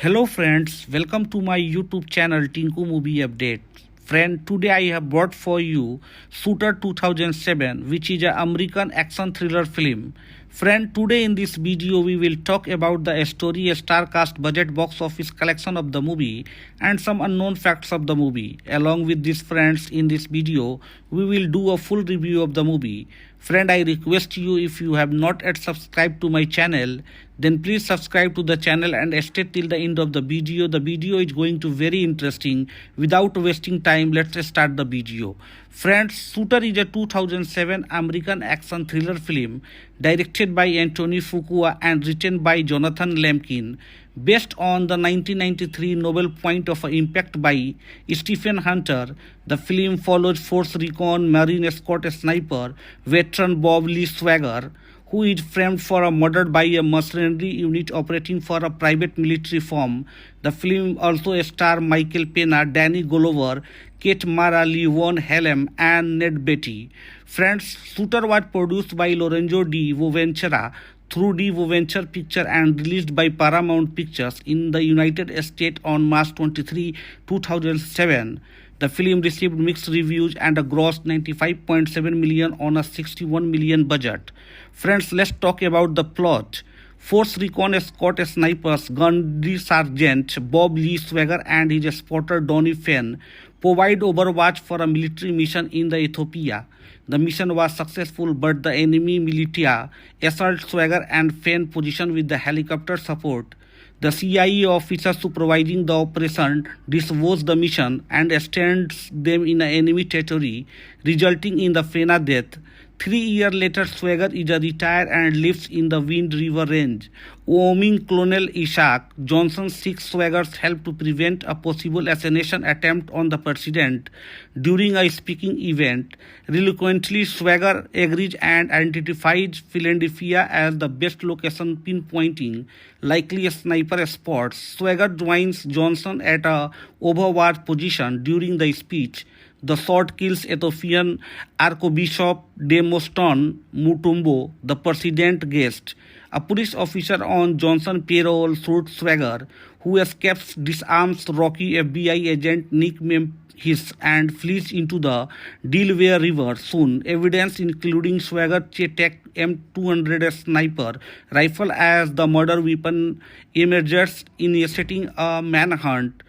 Hello friends, welcome to my YouTube channel Tinku Movie Update. Friend, today I have brought for you Shooter 2007, which is an American action thriller film. Friend, today in this video we will talk about the story, star cast, budget, box office collection of the movie and some unknown facts of the movie. Along with these friends, in this video we will do a full review of the movie. Friend, I request you, if you have not yet subscribed to my channel, then please subscribe to the channel and stay till the end of the video. The video is going to very interesting. Without wasting time, let's start the video. Friends, Shooter is a 2007 American action thriller film directed by Anthony Fuqua and written by Jonathan Lemkin, based on the 1993 Nobel Point of Impact by Stephen Hunter. The film follows Force Recon Marine escort sniper veteran Bob Lee Swagger, who is framed for a murder by a mercenary unit operating for a private military firm. The film also stars Michael Pena, Danny Glover, Kate Mara, Lee Von Helm, and Ned Beatty. Friends, Shooter was produced by Lorenzo Di Boventura through Di Boventura Pictures and released by Paramount Pictures in the United States on March 23, 2007. The film received mixed reviews and grossed 95.7 million on a 61 million budget. Friends, let's talk about the plot. Force Recon escort snipers Gunnery Sergeant Bob Lee Swagger and his spotter Donnie Fenn provide overwatch for a military mission in the Ethiopia. The mission was successful, but the enemy militia assault Swagger and Fenn position with the helicopter support. The CIA officer supervising the operation disavows the mission and stands them in enemy territory, resulting in the Fena death. 3 years later, Swagger is retired and lives in the Wind River Range. Wyoming Colonel Isaac Johnson seeks Swagger's help to prevent a possible assassination attempt on the president during a speaking event. Reluctantly, Swagger agrees and identifies Philadelphia as the best location, pinpointing likely a sniper spots. Swagger joins Johnson at a overwatch position during the speech. The shot kills Ethiopian Archbishop Demosthenes Mutombo, the president guest. A police officer on Johnson payroll shoots Swagger, who escapes, disarms Rocky FBI agent Nick Memphis and flees into the Delaware River. Soon, evidence including Swagger Chetek M200 sniper rifle as the murder weapon emerges, initiating a manhunt.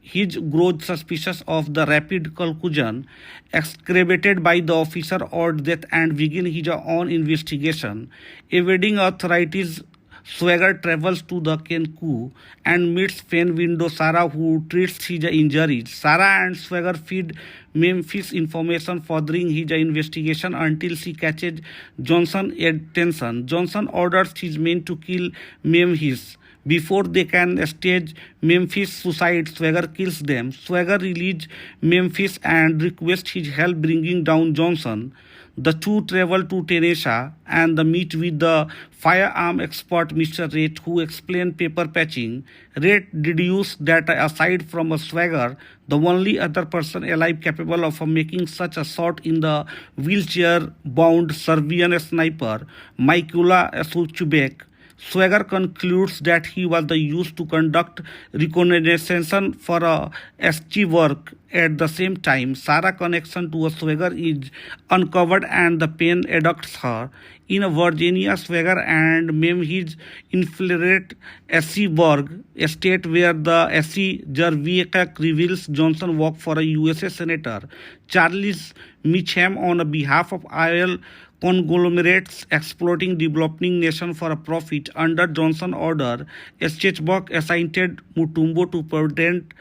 His grows suspicious of the rapid conclusion excavated by the officer or death and begin his own investigation. Evading authorities, Swagger travels to the Kenku and meets Fenn widow Sarah, who treats his injuries. Sarah and Swagger feed Memphis information furthering his investigation until she catches Johnson's attention. Johnson orders his men to kill Memphis. Before they can stage Memphis' suicide, Swagger kills them. Swagger releases Memphis and requests his help bringing down Johnson. The two travel to Tennessee and meet with the firearm expert Mr. Red, who explains paper patching. Red deduces that aside from a Swagger, the only other person alive capable of making such a shot in the wheelchair-bound Serbian sniper, Mikula Suchubek. Swagger concludes that he was used to conduct reconnaissance for SG work. At the same time, Sarah's connection to a Swagger is uncovered and the pain abducts her. In Virginia, Swagger and Memphis infiltrate Esseburg, a state where the SC Jerviak reveals Johnson worked for a USA Senator Charles Mitcham on behalf of oil conglomerates exploiting developing nation for a profit. Under Johnson order, Schwarzenberg assigned Mutombo to prevent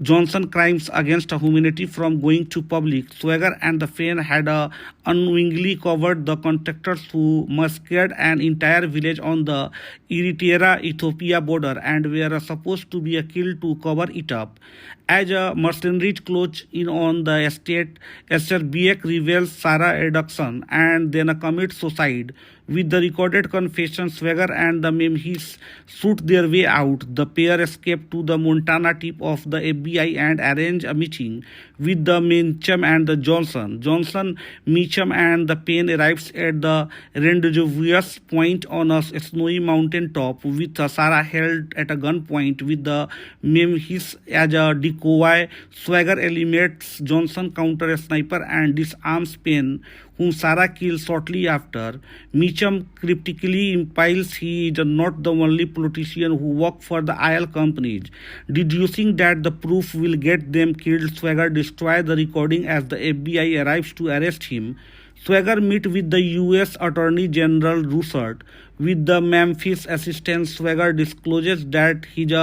Johnson crimes against humanity from going to public. Swagger and the Fenn had unwillingly covered the contractors who massacred an entire village on the Eritrea-Ethiopia border and were supposed to be killed to cover it up. As a mercenary close in on the estate, Esther Biek reveals Sarah abduction and then commits suicide. With the recorded confession, Swagger and the Memphis shoot their way out. The pair escape to the Montana tip of the FBI and arrange a meeting with the Meacham and the Johnson. Johnson, Meacham, and the Payne arrives at the rendezvous point on a snowy mountain top with Sarah held at a gunpoint with the Memphis as a decoy. Swagger eliminates Johnson, counter a sniper, and disarms Payne, whom Sarah kills shortly after. Meacham cryptically implies he is not the only politician who worked for the oil companies. Deducing that the proof will get them killed, Swagger destroys the recording as the FBI arrives to arrest him. Swagger meets with the U.S. Attorney General Russert. With the Memphis assistance, Swagger discloses that his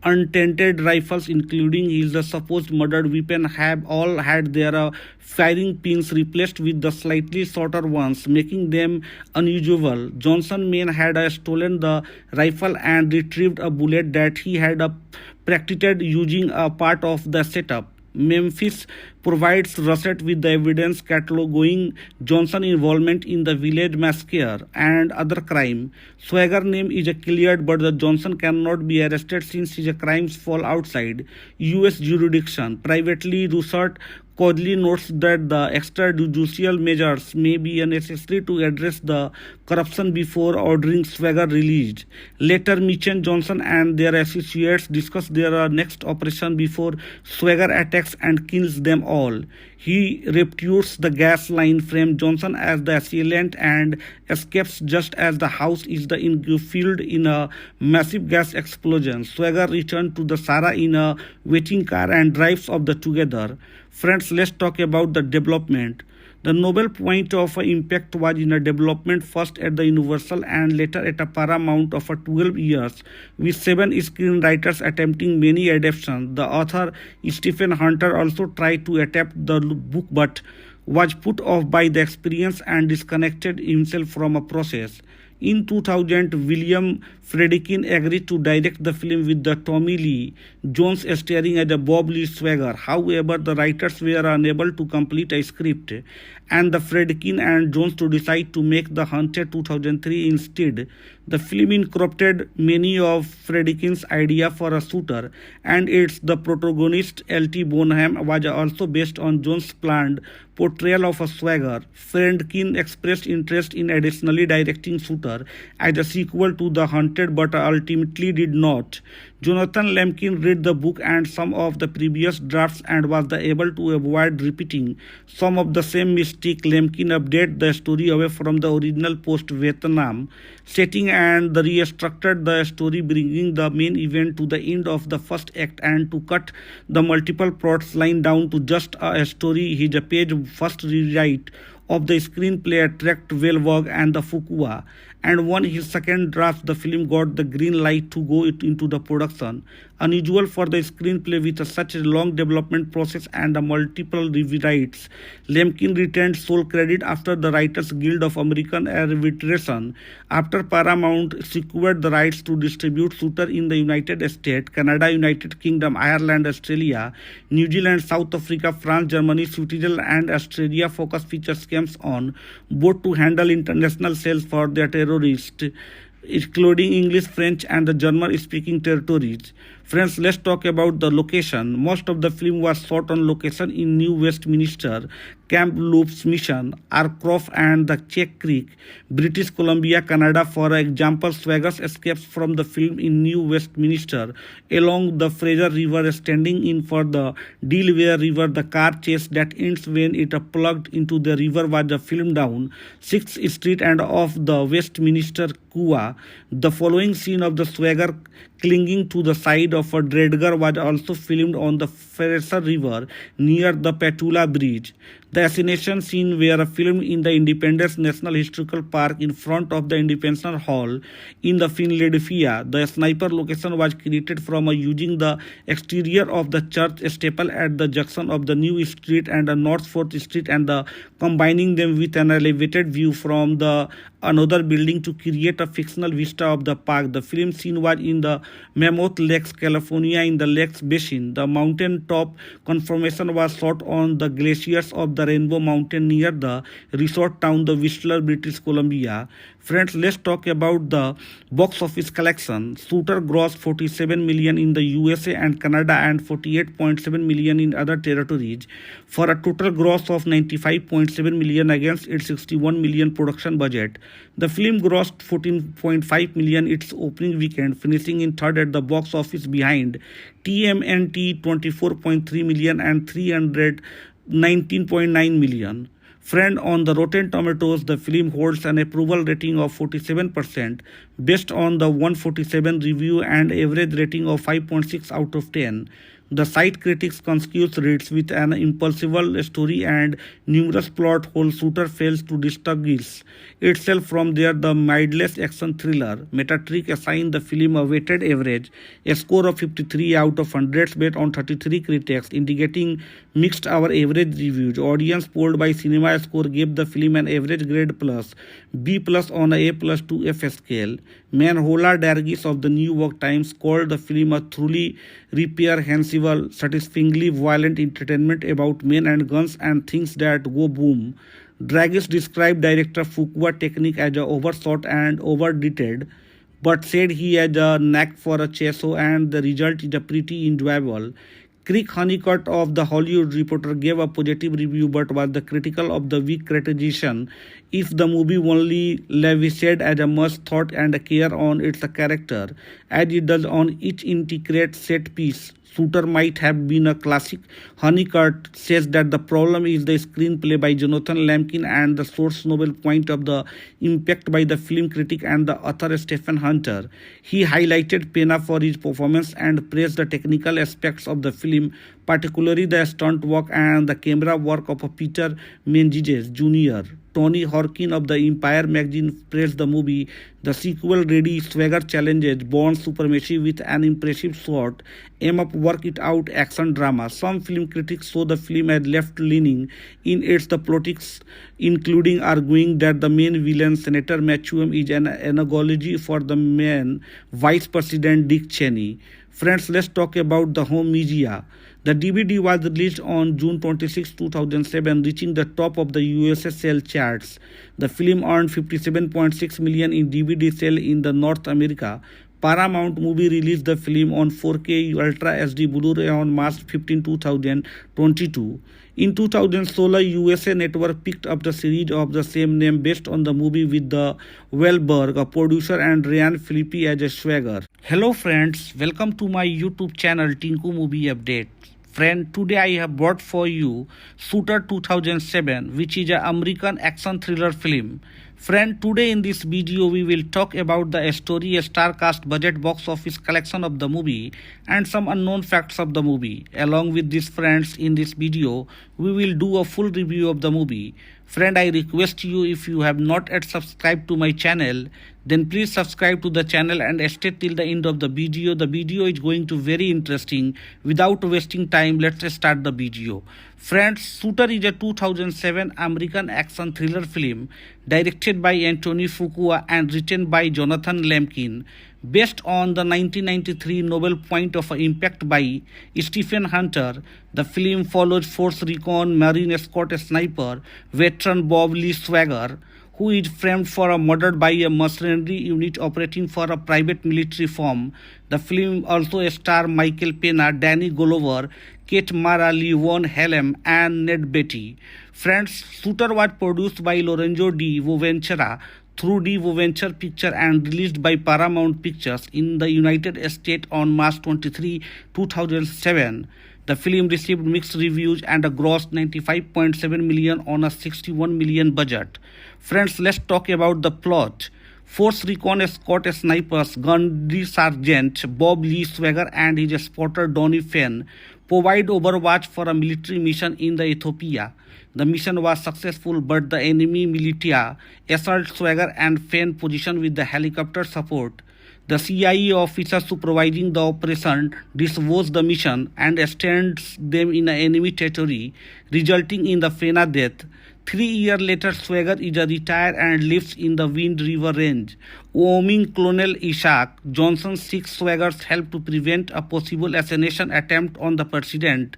untainted rifles, including his supposed murdered weapon, have all had their firing pins replaced with the slightly shorter ones, making them unusual. Johnson men had stolen the rifle and retrieved a bullet that he had practiced using a part of the setup. Memphis provides Russert with the evidence cataloging Johnson's involvement in the village massacre and other crime. Swagger's name is cleared, but the Johnson cannot be arrested since his crimes fall outside U.S. jurisdiction. Privately, Russert Codley notes that the extrajudicial measures may be necessary to address the corruption before ordering Swagger released. Later, Meacham, Johnson, and their associates discuss their next operation before Swagger attacks and kills them all. He reputes the gas line, frames Johnson as the assailant, and escapes just as the house is engulfed in a massive gas explosion. Swagger returns to the Sarah in a waiting car and drives off together. Friends, let's talk about the development. The noble point of impact was in a development first at the Universal and later at a Paramount of 12 years, with 7 screenwriters attempting many adaptations. The author Stephen Hunter also tried to adapt the book but was put off by the experience and disconnected himself from a process. In 2000, William Friedkin agreed to direct the film with the Tommy Lee Jones starring as a Bob Lee Swagger. However, the writers were unable to complete a script, and the Friedkin and Jones to decide to make The Hunted 2003 instead. The film incorporated many of Friedkin's idea for a shooter, and its the protagonist L.T. Bonham was also based on Jones' planned portrayal of a Swagger. Friedkin expressed interest in additionally directing Shooter as a sequel to The Hunted, but ultimately did not. Jonathan Lemkin read the book and some of the previous drafts and was able to avoid repeating some of the same mistake. Lemkin updated the story away from the original post-Vietnam setting and restructured the story, bringing the main event to the end of the first act and to cut the multiple plots line down to just a story. His page first rewrite of the screenplay attracted Wahlberg and the Fuqua, and on his second draft, the film got the green light to go into the production. Unusual for the screenplay with such a long development process and multiple rewrites. Lemkin retained sole credit after the Writers Guild of American Arbitration. After Paramount secured the rights to distribute Shooter in the United States, Canada, United Kingdom, Ireland, Australia, New Zealand, South Africa, France, Germany, Switzerland, and Australia, Focus Features came on board to handle international sales for their terrorists, including English, French, and the German-speaking territories. Friends, let's talk about the location. Most of the film was shot on location in New Westminster, Camp Loops Mission, Arcroft, and the Czech Creek, British Columbia, Canada. For example, Swagger escapes from the film in New Westminster along the Fraser River, standing in for the Delaware River. The car chase that ends when it plugged into the river was filmed down 6th Street and off the Westminster Kua. The following scene of the Swagger clinging to the side of a dredger was also filmed on the Fraser River near the Petula Bridge. The assassination scene were filmed in the Independence National Historical Park in front of the Independence Hall in the Philadelphia. The sniper location was created from using the exterior of the church steeple at the junction of the New Street and the North 4th Street and combining them with an elevated view from the another building to create a fictional vista of the park. The film scene was in the Mammoth Lakes, California, in the Lakes Basin. The mountain-top conformation was shot on the glaciers of the Rainbow Mountain near the resort town, the Whistler, British Columbia. Friends, let's talk about the box office collection. Shooter grossed 47 million in the USA and Canada and 48.7 million in other territories, for a total gross of 95.7 million against its 61 million production budget. The film grossed 14.5 million its opening weekend, finishing in third at the box office behind TMNT 24.3 million and 319.9 million. Friend, on the Rotten Tomatoes, the film holds an approval rating of 47% based on the 147 review and average rating of 5.6 out of 10. The site critics concurs reads with an impulsive story and numerous plot holes. Shooter fails to distinguish itself from there the mindless action thriller. Metacritic assigned the film a weighted average, a score of 53 out of 100 based on 33 critics, indicating mixed our average reviews. Audience polled by Cinema Score gave the film an average grade plus, B plus on a A plus to F scale. Manhola Dargis of the New York Times called the film a truly reprehensible, satisfyingly violent entertainment about men and guns and things that go boom. Dargis described director Fuqua technique as overshot and overdid, but said he had a knack for a chase and the result is pretty enjoyable. Craig Honeycutt of The Hollywood Reporter gave a positive review but was critical of the weak characterization. If the movie only lavished as a much thought and care on its character as it does on each intricate set piece, Shooter might have been a classic. Honeycutt says that the problem is the screenplay by Jonathan Lampkin and the source novel point of the impact by the film critic and the author Stephen Hunter. He highlighted Pena for his performance and praised the technical aspects of the film, particularly the stunt work and the camera work of Peter Menzies Jr. Tony Horkin of the Empire magazine praised the movie. The sequel Ready Swagger challenges Bourne Supremacy with an impressive short, aim up work it out action drama. Some film critics saw the film as left-leaning in its the politics, including arguing that the main villain, Senator Matchum, is an analogy for the main Vice President Dick Cheney. Friends, let's talk about the home media. The DVD was released on June 26, 2007, reaching the top of the USA sale charts. The film earned 57.6 million in DVD sale in the North America. Paramount Movie released the film on 4K Ultra HD Blu-ray on March 15, 2022. In 2016, USA Network picked up the series of the same name based on the movie with the Wahlberg, a producer, and Ryan Phillippe as a swagger. Hello friends, welcome to my YouTube channel Tinku Movie Update. Friend, today I have brought for you Shooter 2007, which is an American action thriller film. Friend, today in this video we will talk about the story, star cast, budget, box office collection of the movie and some unknown facts of the movie. Along with these friends, in this video we will do a full review of the movie. Friend, I request you, if you have not yet subscribed to my channel, then please subscribe to the channel and stay till the end of the video. The video is going to very interesting. Without wasting time, let's start the video. Friends, Shooter is a 2007 American action thriller film directed by Anthony Fuqua and written by Jonathan Lampkin, based on the 1993 novel Point of Impact by Stephen Hunter. The film follows Force Recon Marine Escort sniper veteran Bob Lee Swagger, who is framed for a murder by a mercenary unit operating for a private military firm. The film also stars Michael Pena, Danny Glover, Kate Mara, Levon Helm, and Ned Beatty. Friends, Shooter was produced by Lorenzo Di Boventura through Di Boventura Pictures and released by Paramount Pictures in the United States on March 23, 2007. The film received mixed reviews and grossed 95.7 million on a 61 million budget. Friends, let's talk about the plot. Force Recon escort snipers Gunnery Sergeant Bob Lee Swagger and his spotter Donnie Fenn provide overwatch for a military mission in the Ethiopia. The mission was successful, but the enemy militia assault Swagger and Fenn position with the helicopter support. The CIA officer supervising the operation disavows the mission and stands them in enemy territory, resulting in the Fenna death. 3 years later, Swagger is retired and lives in the Wind River Range. Wyoming Colonel Isaac Johnson seeks Swagger's help to prevent a possible assassination attempt on the president.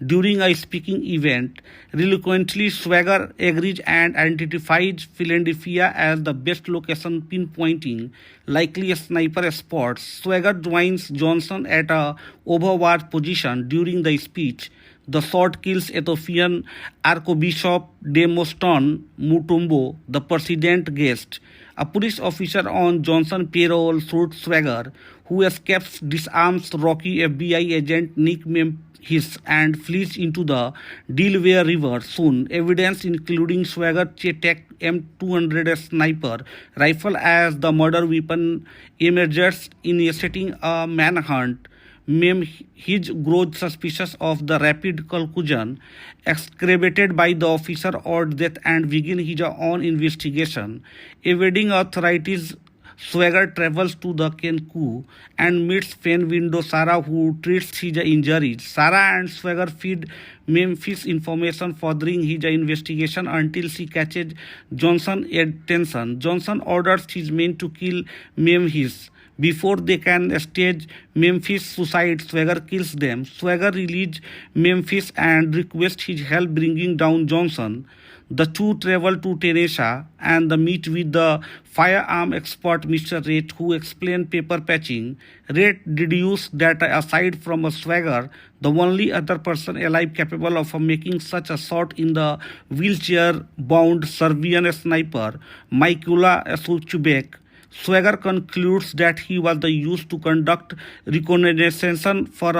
During a speaking event, reluctantly, Swagger agrees and identifies Philadelphia as the best location, pinpointing likely a sniper spot. Swagger joins Johnson at a overwatch position during the speech. The shot kills Ethiopian Archbishop Demosthenes Mutombo, the president guest. A police officer on Johnson payroll shoots Swagger, who escapes, disarms Rocky FBI agent Nick Memphis and flees into the Delaware River. Soon, evidence including Swagger Tech M200 sniper rifle as the murder weapon emerges, initiating a manhunt. His grows suspicious of the rapid conclusion excavated by the officer or death and begin his own investigation. Evading authorities, Swagger travels to the Kenku and meets fan widow Sarah, who treats his injuries. Sarah and Swagger feed Memphis information furthering his investigation until she catches Johnson's attention. Johnson orders his men to kill Memphis. Before they can stage Memphis' suicide, Swagger kills them. Swagger releases Memphis and requests his help bringing down Johnson. The two travel to Tennessee and meet with the firearm expert Mr. Red, who explains paper patching. Red deduces that aside from a Swagger, the only other person alive capable of making such a shot in the wheelchair-bound Serbian sniper, Mikula Suchubek. Swagger concludes that he was used to conduct reconnaissance for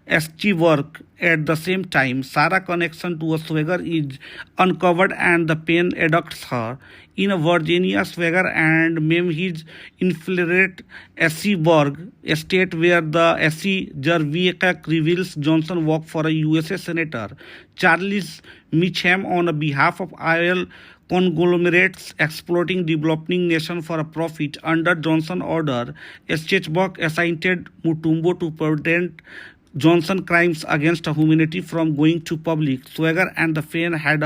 SG work. At the same time, Sarah's connection to Swagger is uncovered and the pain abducts her. In Virginia, Swagger and Memphis infiltrate Esseburg, a state where the Essie Jarviak reveals Johnson worked for a USA Senator Charles Mitcham on behalf of oil conglomerates exploiting developing nation for a profit. Under Johnson order, Schwarzenbach assigned Mutombo to prevent Johnson crimes against humanity from going to public. Swagger and the fan had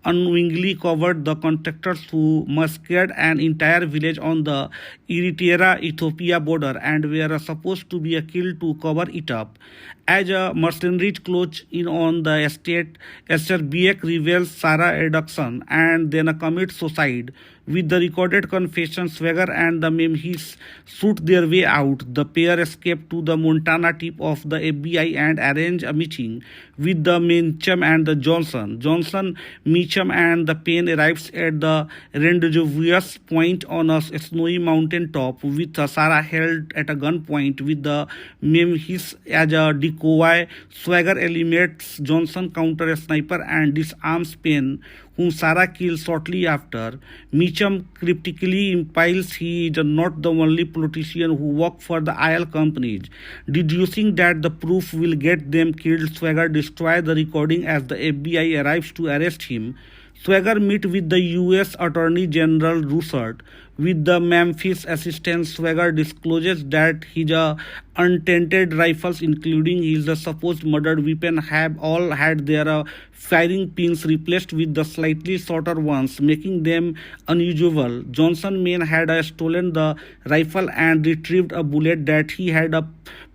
unwillingly covered the contractors who massacred an entire village on the Eritrea-Ethiopia border and were supposed to be killed to cover it up. As mercenaries close in on the estate, Esther Biek reveals Sarah abduction and then commits suicide. With the recorded confession, Swagger and the Memphis shoot their way out. The pair escape to the Montana tip of the FBI and arrange a meeting with the Meacham and the Johnson. Meacham and the Payne arrives at the rendezvous point on a snowy mountain top with Sarah held at a gunpoint with the Memphis as a decoy. Swagger eliminates Johnson, counter a sniper and disarms Payne, whom Sarah kills shortly after. Meacham cryptically implies he is not the only politician who worked for the oil companies. Deducing that the proof will get them killed, Swagger destroys the recording as the FBI arrives to arrest him. Swagger meets with the U.S. Attorney General Russert. With the Memphis assistance, Swagger discloses that his untainted rifles, including his supposed murdered weapon, have all had their firing pins replaced with the slightly shorter ones, making them unusual. Johnson's men had stolen the rifle and retrieved a bullet that he had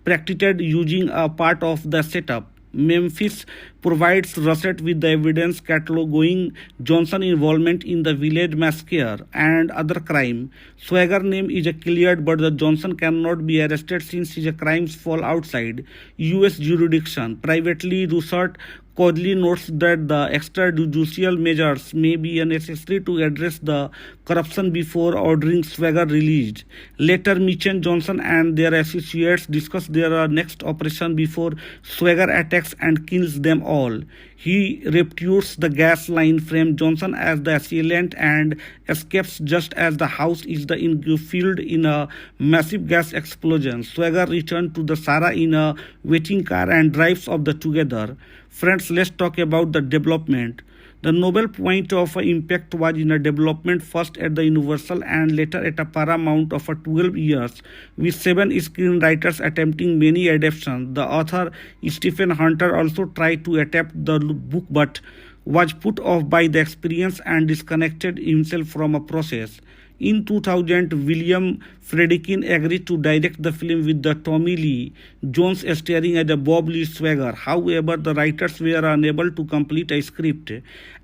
practiced using a part of the setup. Memphis provides Russert with the evidence cataloging Johnson's involvement in the village massacre and other crime. Swagger's name is cleared, but the Johnson cannot be arrested since his crimes fall outside U.S. jurisdiction. Privately, Russert coldly notes that the extrajudicial measures may be necessary to address the corruption before ordering Swagger released. Later, Meacham, Johnson and their associates discuss their next operation before Swagger attacks and kills them all. He reputes the gas line, frames Johnson as the assailant, and escapes just as the house is engulfed in a massive gas explosion. Swagger returns to the Sarah in a waiting car and drives off together. Friends, let's talk about the development. The noble point of impact was in a development first at the Universal and later at a Paramount of 12 years, with 7 screenwriters attempting many adaptations. The author Stephen Hunter also tried to adapt the book, but was put off by the experience and disconnected himself from a process. In 2000, William Friedkin agreed to direct the film with the Tommy Lee Jones starring as a Bob Lee Swagger. However, the writers were unable to complete a script,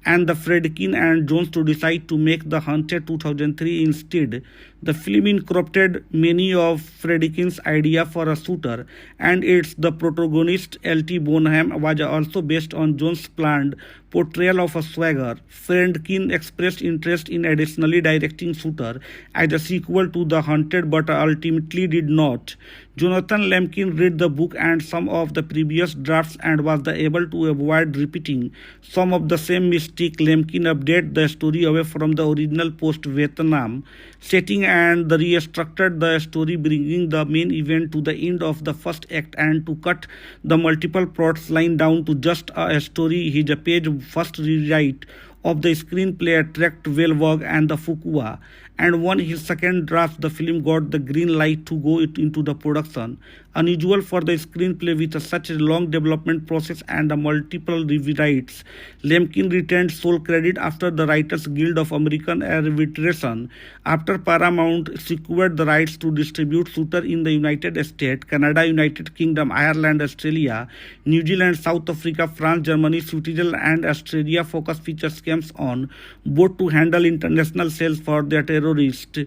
and the Friedkin and Jones to decide to make The Hunted 2003 instead. The film incorporated many of Friedkin's idea for a shooter, and its the protagonist L.T. Bonham was also based on Jones' planned portrayal of a swagger. Friedkin expressed interest in additionally directing Shooter as a sequel to The Hunted, but ultimately did not. Jonathan Lemkin read the book and some of the previous drafts and was able to avoid repeating some of the same mistake. Lemkin updated the story away from the original post-Vietnam setting and restructured the story, bringing the main event to the end of the first act and to cut the multiple plots line down to just a story. His page first rewrite of the screenplay attracted Wahlberg and the Fuqua, and on his second draft, the film got the green light to go into the production. Unusual for the screenplay with such a long development process and multiple rewrites. Lemkin retained sole credit after the Writers Guild of American Arbitration. After Paramount secured the rights to distribute Shooter in the United States, Canada, United Kingdom, Ireland, Australia, New Zealand, South Africa, France, Germany, Switzerland, and Australia, Focus Features came on board to handle international sales for their terrorists,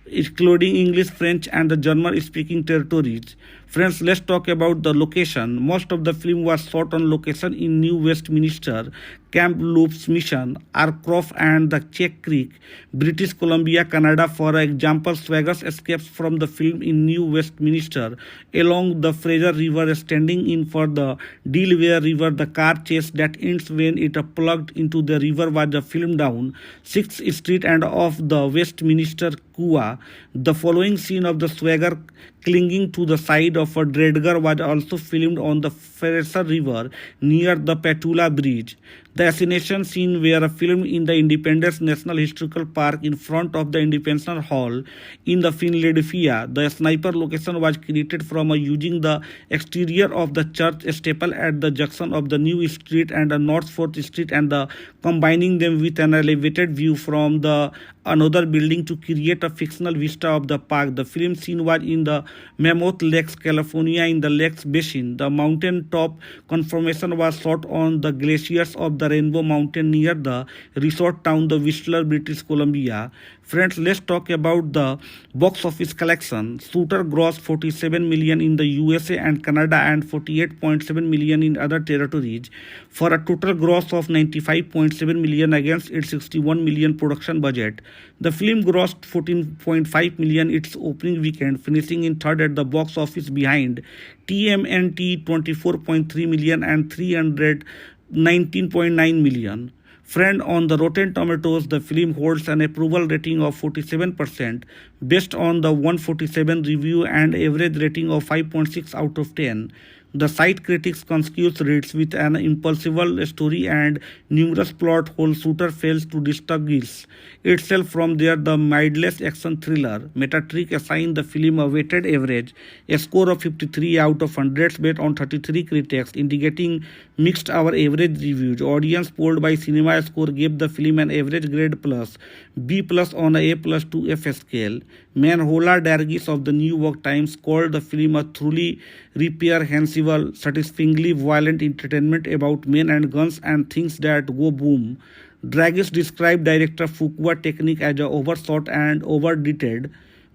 including English, French, and the German-speaking territories. Friends, let's talk about the location. Most of the film was shot on location in New Westminster, Camp Loops Mission, Arcroft, and the Czech Creek, British Columbia, Canada. For example, Swagger escapes from the film in New Westminster along the Fraser River, standing in for the Delaware River. The car chase that ends when it plugged into the river was filmed down 6th Street and off the Westminster Kua. The following scene of the Swagger clinging to the side of a dredger was also filmed on the Fraser River near the Petula Bridge. The assassination scene were filmed in the Independence National Historical Park in front of the Independence Hall in the Philadelphia. The sniper location was created from using the exterior of the church steeple at the junction of the New Street and the North 4th Street and combining them with an elevated view from the another building to create a fictional vista of the park. The film scene was in the Mammoth Lakes, California, in the Lakes Basin. The mountain top conformation was shot on the glaciers of the Rainbow Mountain near the resort town, the Whistler, British Columbia. Friends, let's talk about the box office collection. Shooter grossed 47 million in the USA and Canada and 48.7 million in other territories for a total gross of 95.7 million against its 61 million production budget. The film grossed 14.5 million its opening weekend, finishing in third at the box office behind TMNT 24.3 million and 319.9 million. Friend, on the Rotten Tomatoes, the film holds an approval rating of 47% based on the 147 review and average rating of 5.6 out of 10. The site critics consensus rates with an impulsive story and numerous plot holes. Shooter fails to distinguish itself from the mindless action thriller. Metacritic assigned the film a weighted average, a score of 53 out of 100 based on 33 critics, indicating mixed our average reviews. Audience polled by Cinema Score gave the film an average grade plus, B plus on a A plus to F scale. Manhola Dargis of the New York Times called the film a truly reprehensible, satisfyingly violent entertainment about men and guns and things that go boom. Dargis described director Fuqua technique as overshot and over-edited,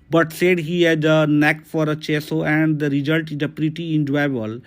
but said he had a knack for a chasso and the result is pretty enjoyable.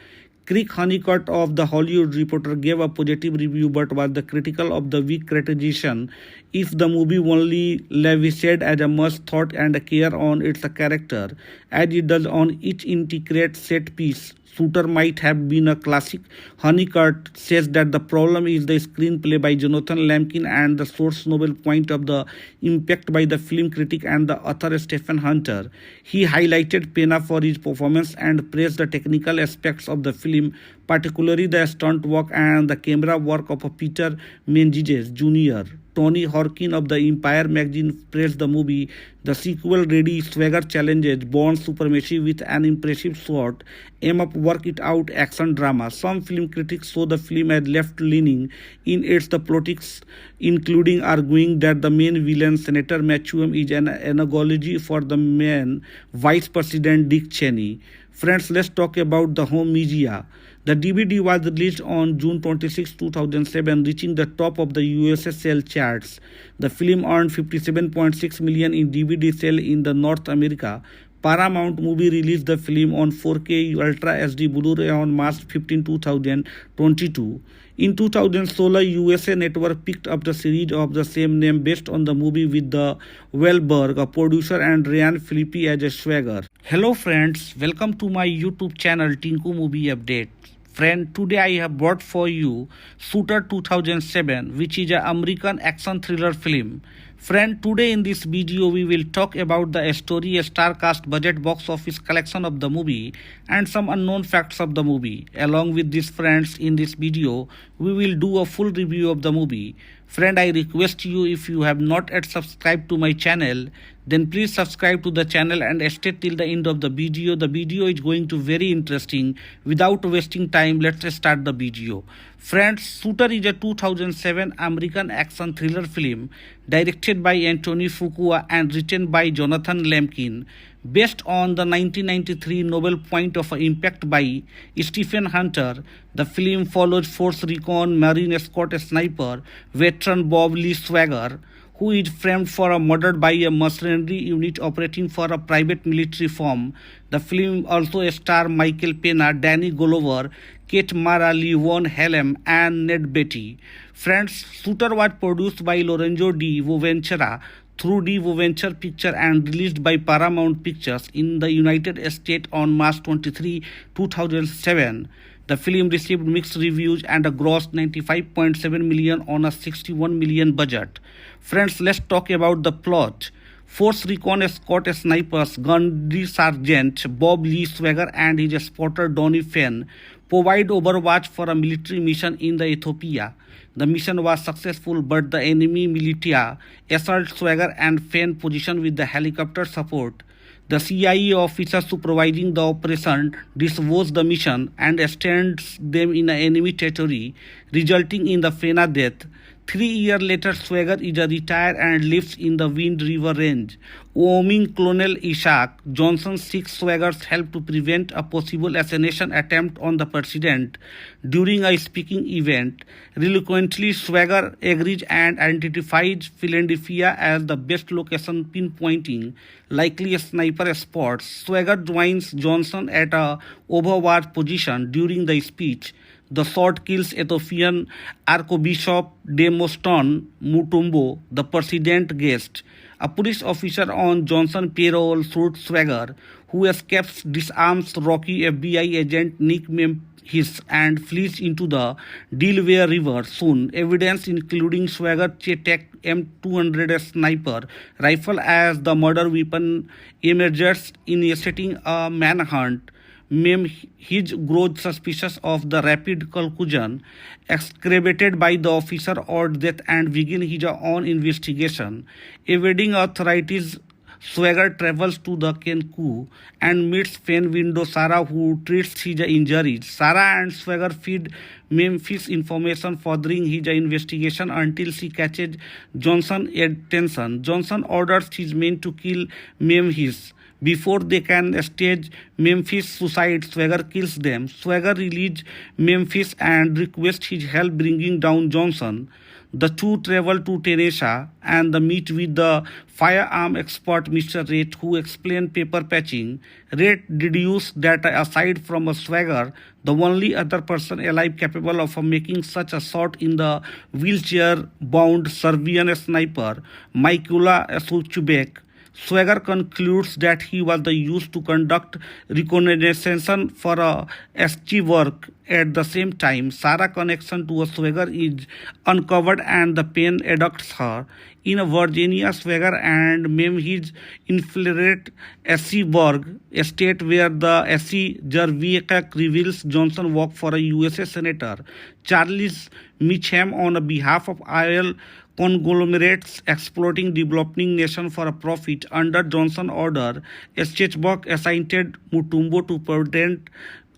Craig Honeycutt of The Hollywood Reporter gave a positive review but was critical of the weak characterization. If the movie only lavished as much thought and care on its character as it does on each intricate set piece, Shooter might have been a classic. Honeycutt says that the problem is the screenplay by Jonathan Lemkin and the source novel point of the impact by the film critic and the author Stephen Hunter. He highlighted Pena for his performance and praised the technical aspects of the film, particularly the stunt work and the camera work of Peter Menzies Jr. Tony Horkin of the Empire magazine praised the movie. The sequel, Ready, Swagger challenges Bond supremacy with an impressive shot, aim up, work it out action drama. Some film critics saw the film as left-leaning in its the politics, including arguing that the main villain, Senator Matchum, is an analogy for the main Vice President Dick Cheney. Friends, let's talk about the home media. The DVD was released on June 26, 2007, reaching the top of the USA sale charts. The film earned $57.6 million in DVD sale in the North America. Paramount Movie released the film on 4K Ultra HD Blu-ray on March 15, 2022. In 2016, USA Network picked up the series of the same name based on the movie with the Wahlberg, a producer, and Ryan Phillippe as a swagger. Hello friends, welcome to my YouTube channel Tinku Movie Update. Friend, today I have brought for you Shooter 2007, which is an American action thriller film. Friend, today in this video we will talk about the story, star cast, budget, box office collection of the movie, and some unknown facts of the movie. Along with these friends, in this video we will do a full review of the movie. Friend, I request you, if you have not yet subscribed to my channel, then please subscribe to the channel and stay till the end of the video. The video is going to very interesting. Without wasting time, let's start the video. Friends, Shooter is a 2007 American action thriller film directed by Anthony Fuqua and written by Jonathan Lemkin, based on the 1993 novel Point of Impact by Stephen Hunter. The film follows Force Recon Marine escort sniper veteran Bob Lee Swagger, who is framed for a murder by a mercenary unit operating for a private military firm. The film also stars Michael Pena, Danny Glover, Kate Mara, Levon Helm, and Ned Beatty. Friends, Shooter was produced by Lorenzo Di Boventura through Di Boventura Pictures and released by Paramount Pictures in the United States on March 23, 2007. The film received mixed reviews and grossed $95.7 million on a $61 million budget. Friends, let's talk about the plot. Force Recon escort snipers Gunnery Sergeant Bob Lee Swagger and his spotter Donnie Fenn provide overwatch for a military mission in the Ethiopia. The mission was successful, but the enemy militia assault Swagger and Fenn position with the helicopter support. The CIA officer supervising the operation disavows the mission and stands them in enemy territory, resulting in the Fenna death. 3 years later, Swagger is retired and lives in the Wind River Range. Wyoming Colonel Isaac Johnson seeks Swagger's help to prevent a possible assassination attempt on the president. During a speaking event, reluctantly, Swagger agrees and identifies Philadelphia as the best location, pinpointing likely a sniper spot. Swagger joins Johnson at a overwatch position during the speech. The shot kills Ethiopian Archbishop Demosthenes Mutombo, the president's guest. A police officer on Johnson's payroll shoots Swagger, who escapes, disarms Rocky FBI agent Nick Memphis and flees into the Delaware River. Soon, evidence including Swagger's Tech M200 sniper rifle as the murder weapon emerges, initiating a manhunt. Memphis grows suspicious of the rapid conclusion excavated by the officer or death and begins his own investigation. Evading authorities, Swagger travels to the Kenku and meets Fenn widow Sarah, who treats his injuries. Sarah and Swagger feed Memphis information furthering his investigation until she catches Johnson's attention. Johnson orders his men to kill Memphis. Before they can stage Memphis' suicide, Swagger kills them. Swagger releases Memphis and requests his help bringing down Johnson. The two travel to Tennessee and meet with the firearm expert Mr. Red, who explains paper patching. Red deduces that aside from a Swagger, the only other person alive capable of making such a shot in the wheelchair-bound Serbian sniper, Mikola Suchubek. Swagger concludes that he was used to conduct reconnaissance for SG work. At the same time, Sarah's connection to Swagger is uncovered and the pain abducts her. In Virginia, Swagger and Memphis infiltrate Esseburg, a state where the Essie Jerviak reveals Johnson worked for a USA Senator Charles Mitcham on behalf of oil conglomerates exploiting developing nation for a profit. Under Johnson order, Schwarzenberg assigned Mutombo to prevent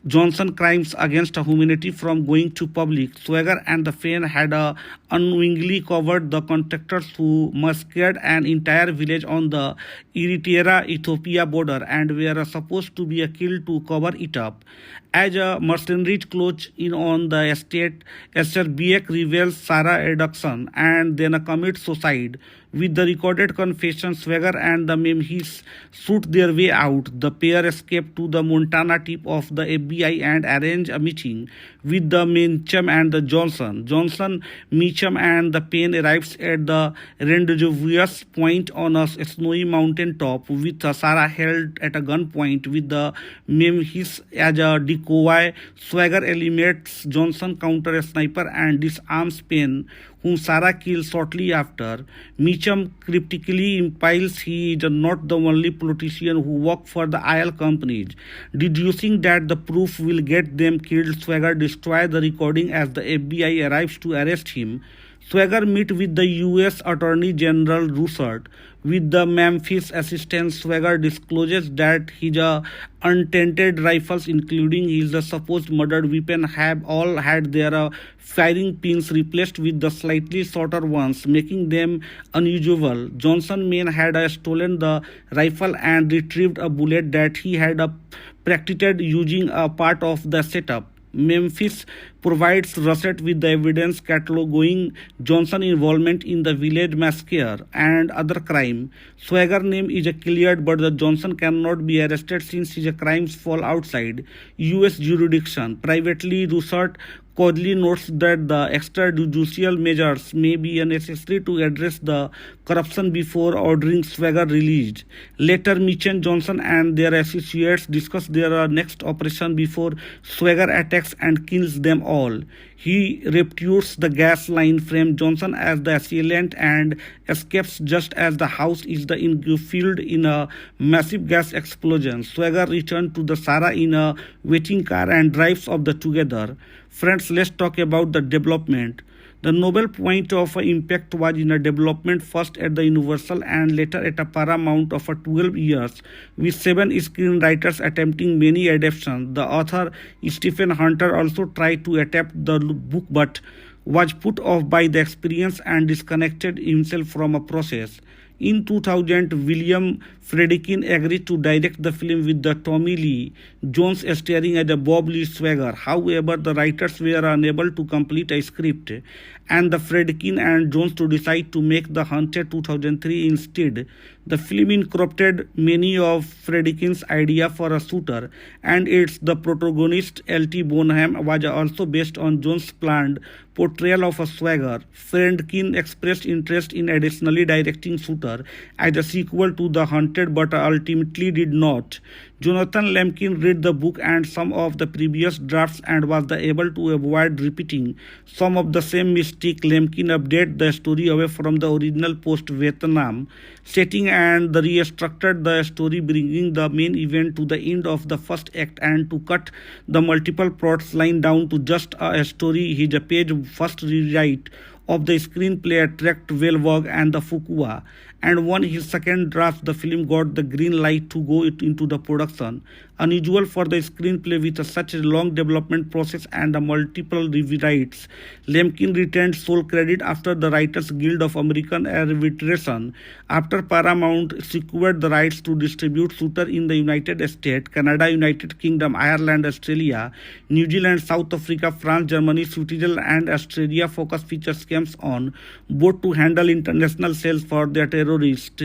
Johnson crimes against humanity from going to public. Swagger and the Fain had unwillingly covered the contractors who massacred an entire village on the Eritrea-Ethiopia border and were supposed to be killed to cover it up. As a mercenaries close in on the estate, Esther Biek reveals Sarah Edison and then commits suicide. With the recorded confession, Swagger and the Memphis shoot their way out. The pair escape to the Montana tip of the FBI and arrange a meeting with the Meacham and the Johnson. Meacham, and the Payne arrives at the rendezvous point on a snowy mountain top with Sarah held at a gunpoint with the Memphis as a decoy. Swagger eliminates Johnson, counter a sniper, and disarms Payne, whom Sarah kills shortly after. Meacham cryptically implies he is not the only politician who worked for the oil companies. Deducing that the proof will get them killed, Swagger destroys the recording as the FBI arrives to arrest him. Swagger meets with the U.S. Attorney General Russert. With the Memphis assistance, Swagger discloses that his untainted rifles, including his supposed murdered weapon, have all had their firing pins replaced with the slightly shorter ones, making them unusual. Johnson men had stolen the rifle and retrieved a bullet that he had practiced using a part of the setup. Memphis provides Russert with the evidence cataloging Johnson's involvement in the village massacre and other crime. Swagger's name is cleared, but the Johnson cannot be arrested since his crimes fall outside U.S. jurisdiction. Privately, Russert coldly notes that the extrajudicial measures may be necessary to address the corruption before ordering Swagger released. Later, Meacham, Johnson, and their associates discuss their next operation before Swagger attacks and kills them all. He reputes the gas line, frames Johnson as the assailant, and escapes just as the house is engulfed in a massive gas explosion. Swagger returns to the Sarah in a waiting car and drives off together. Friends, let's talk about the development. The noble point of impact was in a development first at the Universal and later at a Paramount of 12 years, with 7 screenwriters attempting many adaptations. The author Stephen Hunter also tried to adapt the book but was put off by the experience and disconnected himself from a process. In 2000, William Friedkin agreed to direct the film with the Tommy Lee Jones starring as a Bob Lee Swagger. However, the writers were unable to complete a script, and the Friedkin and Jones to decide to make The Hunted 2003 instead. The film incorporated many of Friedkin's idea for a shooter, and its the protagonist L.T. Bonham was also based on Jones' planned portrayal of a Swagger. Friedkin expressed interest in additionally directing Shooter as a sequel to The Hunted, but ultimately did not. Jonathan Lemkin read the book and some of the previous drafts and was able to avoid repeating some of the same mistake. Lemkin updated the story away from the original post-Vietnam setting and restructured the story, bringing the main event to the end of the first act and to cut the multiple plots line down to just a story. His page first rewrite of the screenplay attracted Wahlberg and the Fuqua, and when his second draft, the film got the green light to go into the production. Unusual for the screenplay with such a long development process and multiple rewrites. Lemkin retained sole credit after the Writers Guild of American Arbitration. After Paramount secured the rights to distribute Shooter in the United States, Canada, United Kingdom, Ireland, Australia, New Zealand, South Africa, France, Germany, Switzerland, and Australia, Focus Features came on board to handle international sales for their terrorists,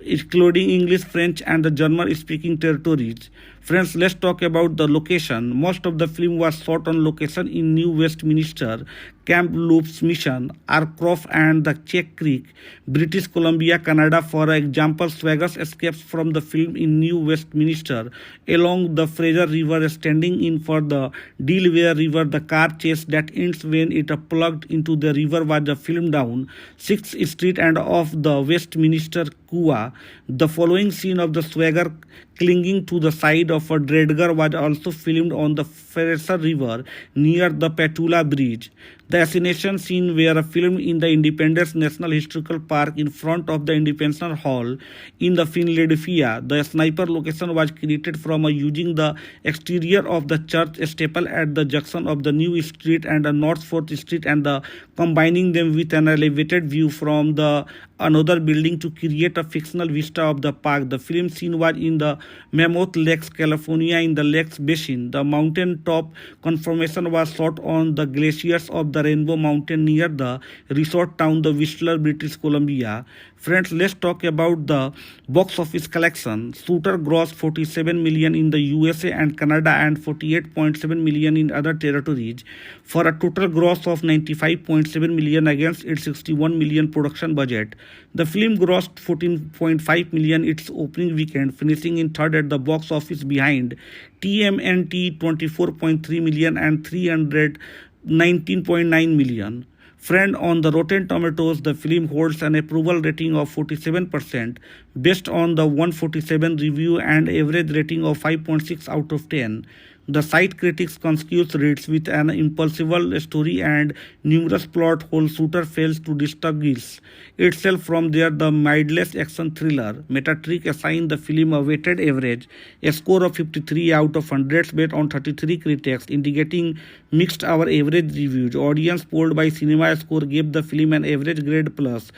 including English, French, and the German-speaking territories. Friends, let's talk about the location. Most of the film was shot on location in New Westminster, Camp Loops Mission, Arcroft, and the Czech Creek, British Columbia, Canada. For example, Swagger escapes from the film in New Westminster along the Fraser River, standing in for the Delaware River. The car chase that ends when it plugged into the river was filmed down 6th Street and off the Westminster Kua. The following scene of the Swagger clinging to the side of a Dredger was also filmed on the Fraser River near the Petula Bridge. The assassination scene were filmed in the Independence National Historical Park in front of the Independence Hall in the Philadelphia. The sniper location was created from using the exterior of the church steeple at the junction of the New Street and the North 4th Street and combining them with an elevated view from the another building to create a fictional vista of the park. The film scene was in the Mammoth Lakes, California, in the Lakes Basin. The mountain top conformation was shot on the glaciers of the Rainbow Mountain near the resort town, the Whistler, British Columbia. Friends, let's talk about the box office collection. Shooter grossed 47 million in the USA and Canada and 48.7 million in other territories for a total gross of 95.7 million against its 61 million production budget. The film grossed 14.5 million its opening weekend, finishing in third at the box office behind TMNT 24.3 million and 319.9 million. Friend, on the Rotten Tomatoes, the film holds an approval rating of 47% based on the 147 review and average rating of 5.6 out of 10. The site critics concludes reads with an impulsive story and numerous plot holes. Shooter fails to distinguish itself from there the mindless action thriller. Metacritic assigned the film a weighted average, a score of 53 out of 100 based on 33 critics, indicating mixed or average reviews. Audience polled by Cinema Score gave the film an average grade plus,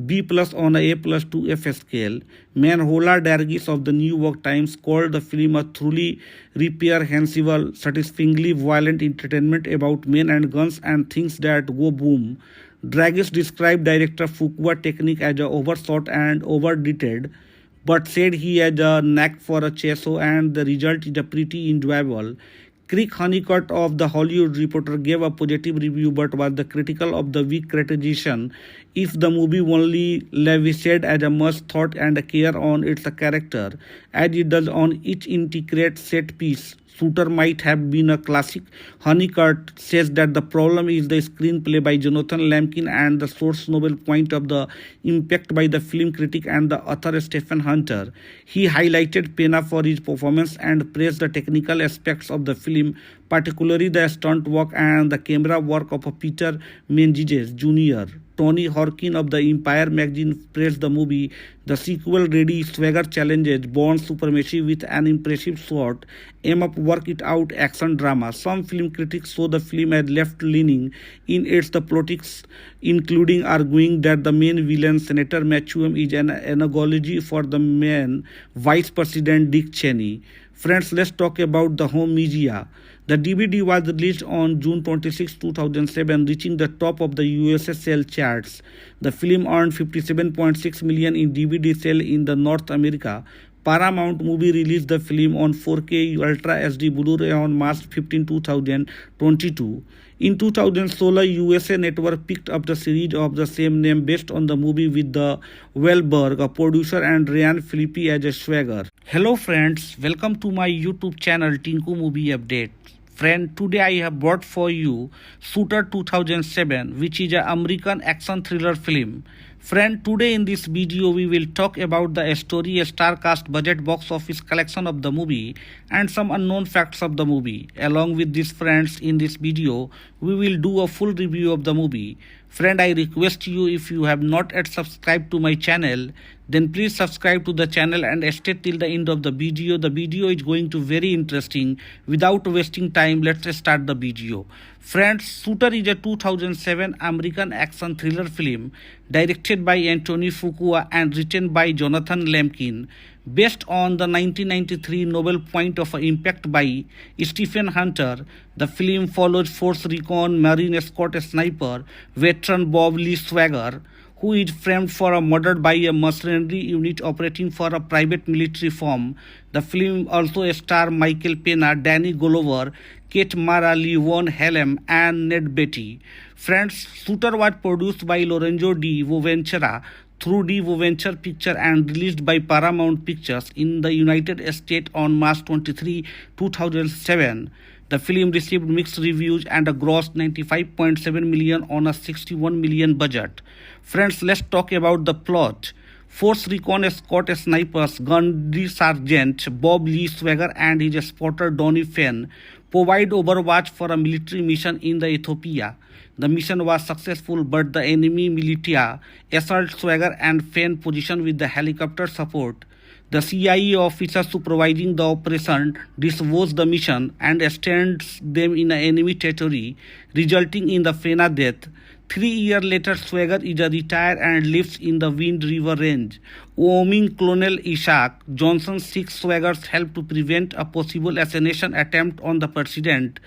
B plus on a A plus to F scale. Manhola Dargis of the New York Times called the film a truly reprehensible, satisfyingly violent entertainment about men and guns and things that go boom. Dargis described director Fuqua technique as overshot and overdid, but said he had a knack for a chasso and the result is pretty enjoyable. Craig Honeycutt of The Hollywood Reporter gave a positive review but was critical of the weak characterization. If the movie only lavished as much thought and care on its character as it does on each intricate set piece, Shooter might have been a classic. Honeycutt says that the problem is the screenplay by Jonathan Lemkin and the source novel point of the impact by the film critic and the author Stephen Hunter. He highlighted Pena for his performance and praised the technical aspects of the film, particularly the stunt work and the camera work of Peter Menzies Jr. Tony Horkin of the Empire magazine praised the movie. The sequel Ready Swagger challenges Bourne supremacy with an impressive shot, aim up work it out action drama. Some film critics saw the film as left-leaning in its politics, including arguing that the main villain, Senator Matchum, is an analogy for the main Vice President Dick Cheney. Friends, let's talk about the home media. The DVD was released on June 26, 2007, reaching the top of the US sale charts. The film earned 57.6 million in DVD sale in the North America. Paramount Movie released the film on 4K Ultra HD Blu-ray on March 15, 2022. In 2016, USA Network picked up the series of the same name based on the movie with the Wahlberg, a producer, and Ryan Phillippe as a swagger. Hello friends, welcome to my YouTube channel Tinku Movie Update. Friend, today I have brought for you Shooter 2007, which is an American action thriller film. Friend, today in this video we will talk about the story, star cast, budget, box office collection of the movie and some unknown facts of the movie. Along with these friends, in this video we will do a full review of the movie. Friend, I request you, if you have not yet subscribed to my channel, then please subscribe to the channel and stay till the end of the video. The video is going to very interesting. Without wasting time, let's start the video. Friends, Shooter is a 2007 American action thriller film directed by Anthony Fuqua and written by Jonathan Lemkin, based on the 1993 novel Point of Impact by Stephen Hunter. The film follows Force Recon Marine escort sniper veteran Bob Lee Swagger, who is framed for a murder by a mercenary unit operating for a private military firm. The film also stars Michael Pena, Danny Glover, Kate Mara, Levon Helm, and Ned Beatty. Friends, Shooter was produced by Lorenzo Di Bonaventura through Di Bonaventura Pictures and released by Paramount Pictures in the United States on March 23, 2007. The film received mixed reviews and grossed 95.7 million on a 61 million budget. Friends, let's talk about the plot. Force Recon escort snipers Gunnery Sergeant Bob Lee Swagger and his spotter Donnie Fenn provide overwatch for a military mission in the Ethiopia. The mission was successful, but the enemy militia assaulted Swagger and Fenn position with the helicopter support. The CIA officer supervising the operation disavows the mission and extends them in enemy territory, resulting in the Fenna death. 3 years later, Swagger is retired and lives in the Wind River Range. Wyoming Colonel Isaac Johnson seeks Swagger's help to prevent a possible assassination attempt on the president.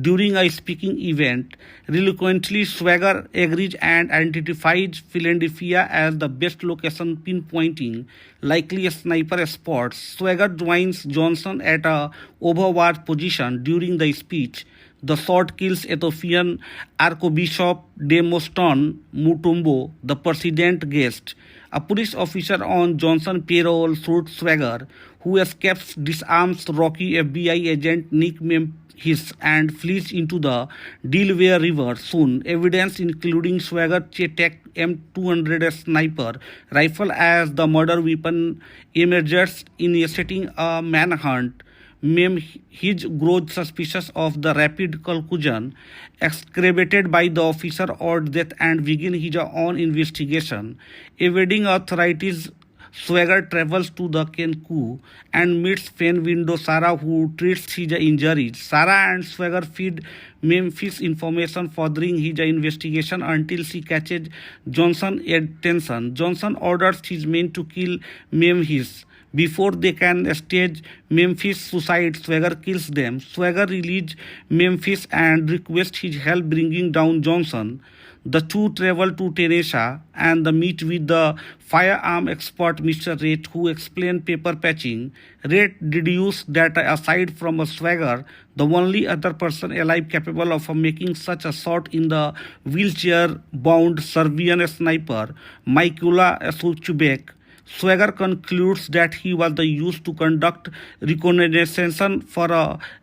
During a speaking event, reluctantly, Swagger agrees and identifies Philadelphia as the best location, pinpointing likely a sniper spot. Swagger joins Johnson at a overwatch position during the speech. The shot kills Ethiopian Archbishop Demosthenes Mutombo, the president guest. A police officer on Johnson payroll shoots Swagger, who escapes, disarms Rocky FBI agent Nick Memphis and flees into the Delaware River. Soon, evidence including Swagger checked M200 sniper rifle as the murder weapon emerges, initiating a manhunt. Memphis grows suspicious of the rapid conclusion excavated by the officer or death and begin his own investigation. Evading authorities, Swagger travels to the Kenku and meets Fenn widow Sarah, who treats his injuries. Sarah and Swagger feed Memphis information furthering his investigation until she catches Johnson's attention. Johnson orders his men to kill Memphis. Before they can stage Memphis' suicide, Swagger kills them. Swagger releases Memphis and requests his help bringing down Johnson. The two travel to Tennessee and meet with the firearm expert Mr. Red, who explains paper patching. Red deduces that aside from a Swagger, the only other person alive capable of making such a shot in the wheelchair-bound Serbian sniper, Mikola Suchubek. Swagger concludes that he was used to conduct reconnaissance for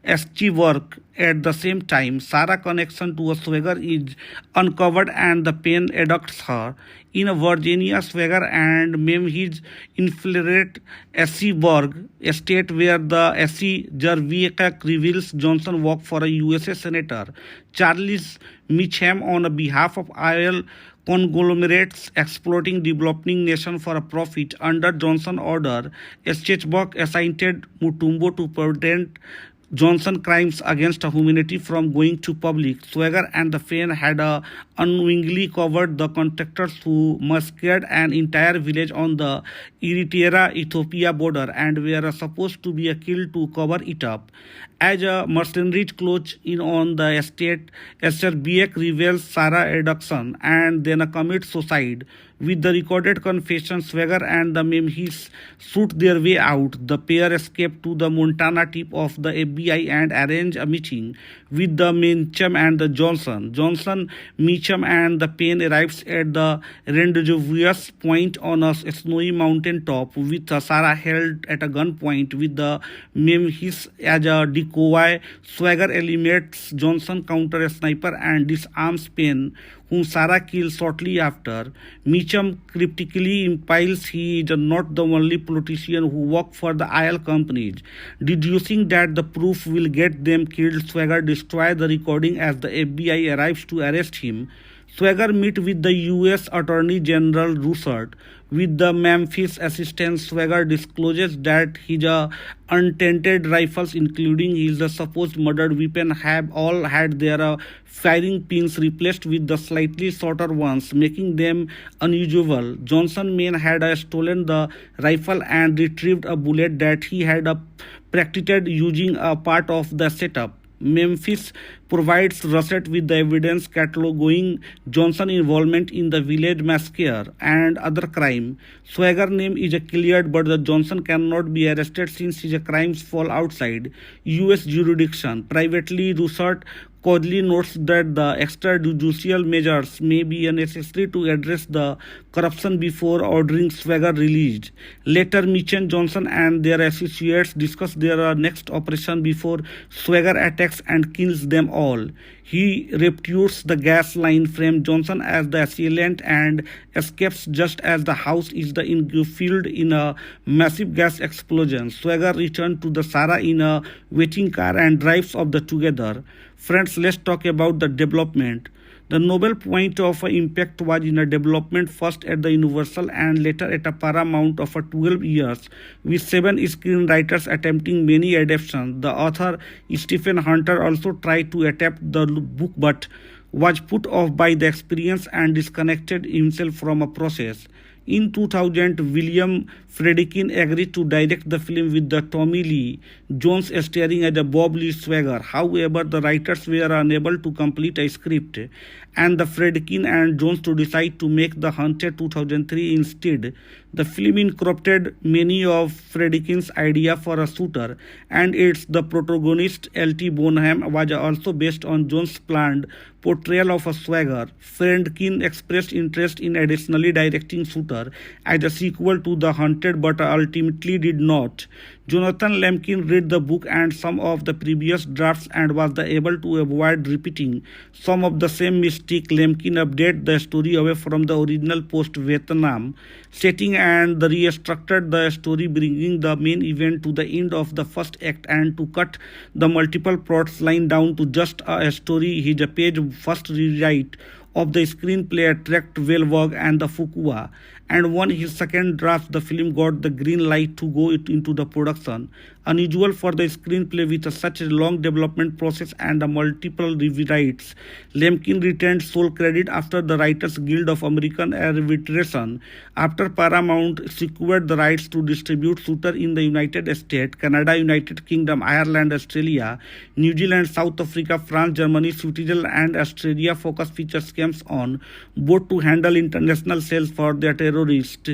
SG work. At the same time, Sarah's connection to a Swagger is uncovered and the pain abducts her. In Virginia, Swagger and Memphis infiltrate Esseburg, a state where the Essie Jerviak reveals Johnson worked for a USA Senator Charles Mitcham on behalf of oil conglomerates exploiting developing nation for a profit. Under Johnson order, Esseburg assigned Mutombo to prevent Johnson crimes against humanity from going to public. Swagger and the Fenn had unwillingly covered the contractors who massacred an entire village on the Eritrea-Ethiopia border and were supposed to be killed to cover it up. As mercenaries close in on the estate, Escherbiak reveals Sarah's abduction and then commits suicide. With the recorded confession, Swagger and the Memphis shoot their way out. The pair escape to the Montana tip of the FBI and arrange a meeting with the Meacham and the Johnson. Meacham and the Payne arrives at the rendezvous point on a snowy mountain top with Sarah held at a gunpoint with the Memphis as a decoy. Swagger eliminates Johnson, counter a sniper and disarms Payne, whom Sarah kills shortly after. Meacham cryptically implies he is not the only politician who worked for the oil companies. Deducing that the proof will get them killed, Swagger destroys the recording as the FBI arrives to arrest him. Swagger meets with the U.S. Attorney General Russert. With the Memphis assistance, Swagger discloses that his untainted rifles, including his supposed murdered weapon, have all had their firing pins replaced with the slightly shorter ones, making them unusual. Johnson men had stolen the rifle and retrieved a bullet that he had practiced using a part of the setup. Memphis provides Russert with the evidence cataloging Johnson's involvement in the village massacre and other crime. Swagger's name is cleared, but the Johnson cannot be arrested since his crimes fall outside U.S. jurisdiction. Privately, Russert coldly notes that the extrajudicial measures may be necessary to address the corruption before ordering Swagger released. Later, Meacham, Johnson and their associates discuss their next operation before Swagger attacks and kills them all. hall. He reputes the gas line, frames Johnson as the assailant, and escapes just as the house is engulfed in a massive gas explosion. Swagger returns to the Sarah in a waiting car and drives off together. Friends, let's talk about the development. The noble point of impact was in a development first at the Universal and later at a Paramount of 12 years, with 7 screenwriters attempting many adaptations. The author Stephen Hunter also tried to adapt the book but was put off by the experience and disconnected himself from a process. In 2000, William Friedkin agreed to direct the film with the Tommy Lee Jones starring as a Bob Lee Swagger. However, the writers were unable to complete a script, and the Friedkin and Jones to decide to make The Hunted 2003 instead. The film incorporated many of Friedkin's idea for a shooter, and its the protagonist L.T. Bonham was also based on Jones' planned portrayal of a Swagger. Friedkin expressed interest in additionally directing Shooter as a sequel to The Hunted but ultimately did not. Jonathan Lemkin read the book and some of the previous drafts and was able to avoid repeating some of the same mistake. Lemkin updated the story away from the original post-Vietnam setting and restructured the story, bringing the main event to the end of the first act and to cut the multiple plots line down to just a story. His page first rewrite of the screenplay attracted Wahlberg and the Fuqua, and won his second draft. The film got the green light to go into the production. Unusual for the screenplay with such a long development process and multiple rewrites. Lemkin retained sole credit after the Writers Guild of American Arbitration. After Paramount secured the rights to distribute Shooter in the United States, Canada, United Kingdom, Ireland, Australia, New Zealand, South Africa, France, Germany, Switzerland, and Australia, Focus Features came on board to handle international sales for their terrorists,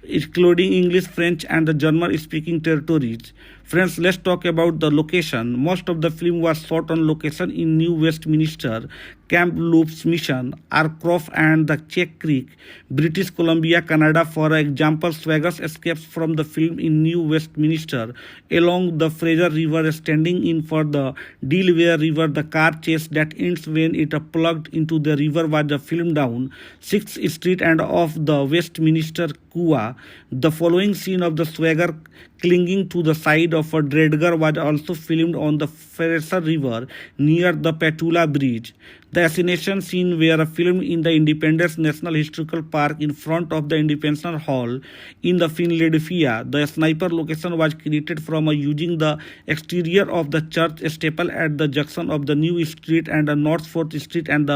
including English, French, and the German-speaking territories. Friends, let's talk about the location. Most of the film was shot on location in New Westminster, Camp Loops Mission, Arcroft, and the Check Creek, British Columbia, Canada. For example, Swagger escapes from the film in New Westminster along the Fraser River, standing in for the Delaware River. The car chase that ends when it plugged into the river was filmed down 6th Street and off the Westminster Kua. The following scene of the Swagger clinging to the side of a dredger was also filmed on the Fraser River near the Petula Bridge. The assassination scene were filmed in the Independence National Historical Park in front of the Independence Hall in the Philadelphia. The sniper location was created from using the exterior of the church steeple at the junction of the New Street and the North 4th Street and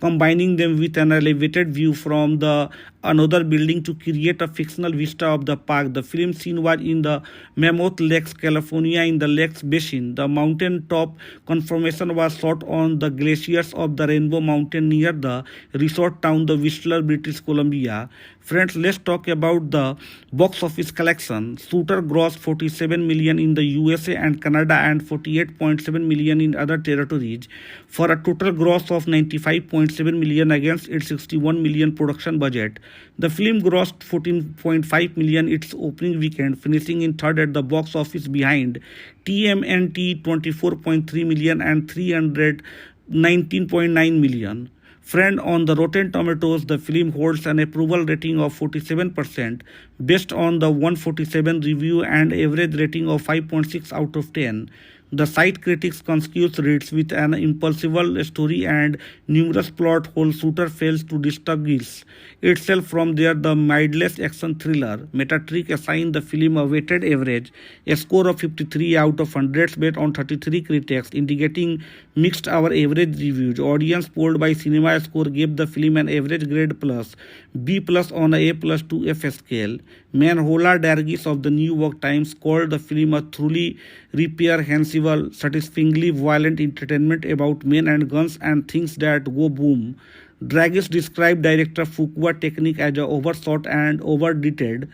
combining them with an elevated view from the another building to create a fictional vista of the park. The film scene was in the Mammoth Lakes, California, in the Lakes Basin. The mountain top conformation was shot on the glaciers of the Rainbow Mountain near the resort town, the Whistler, British Columbia. Friends, let's talk about the box office collection. Shooter grossed 47 million in the USA and Canada and 48.7 million in other territories for a total gross of 95.7 million against its 61 million production budget. The film grossed 14.5 million its opening weekend, finishing in third at the box office behind TMNT 24.3 million and 319.9 million. Friend, on the Rotten Tomatoes, the film holds an approval rating of 47% based on the 147 review and average rating of 5.6 out of 10. The site critics consensus rates with an impulsive story and numerous plot hole. Shooter fails to distinguish itself from the mindless action thriller. Metacritic assigned the film a weighted average, a score of 53 out of 100 based on 33 critics, indicating mixed our average reviews. Audience polled by Cinema Score gave the film an average grade plus, B plus on a plus to F scale. Manhola Dargis of the New York Times called the film a truly reprehensible, satisfyingly violent entertainment about men and guns and things that go boom. Dargis described director Fuqua technique as overshot and overdetailed,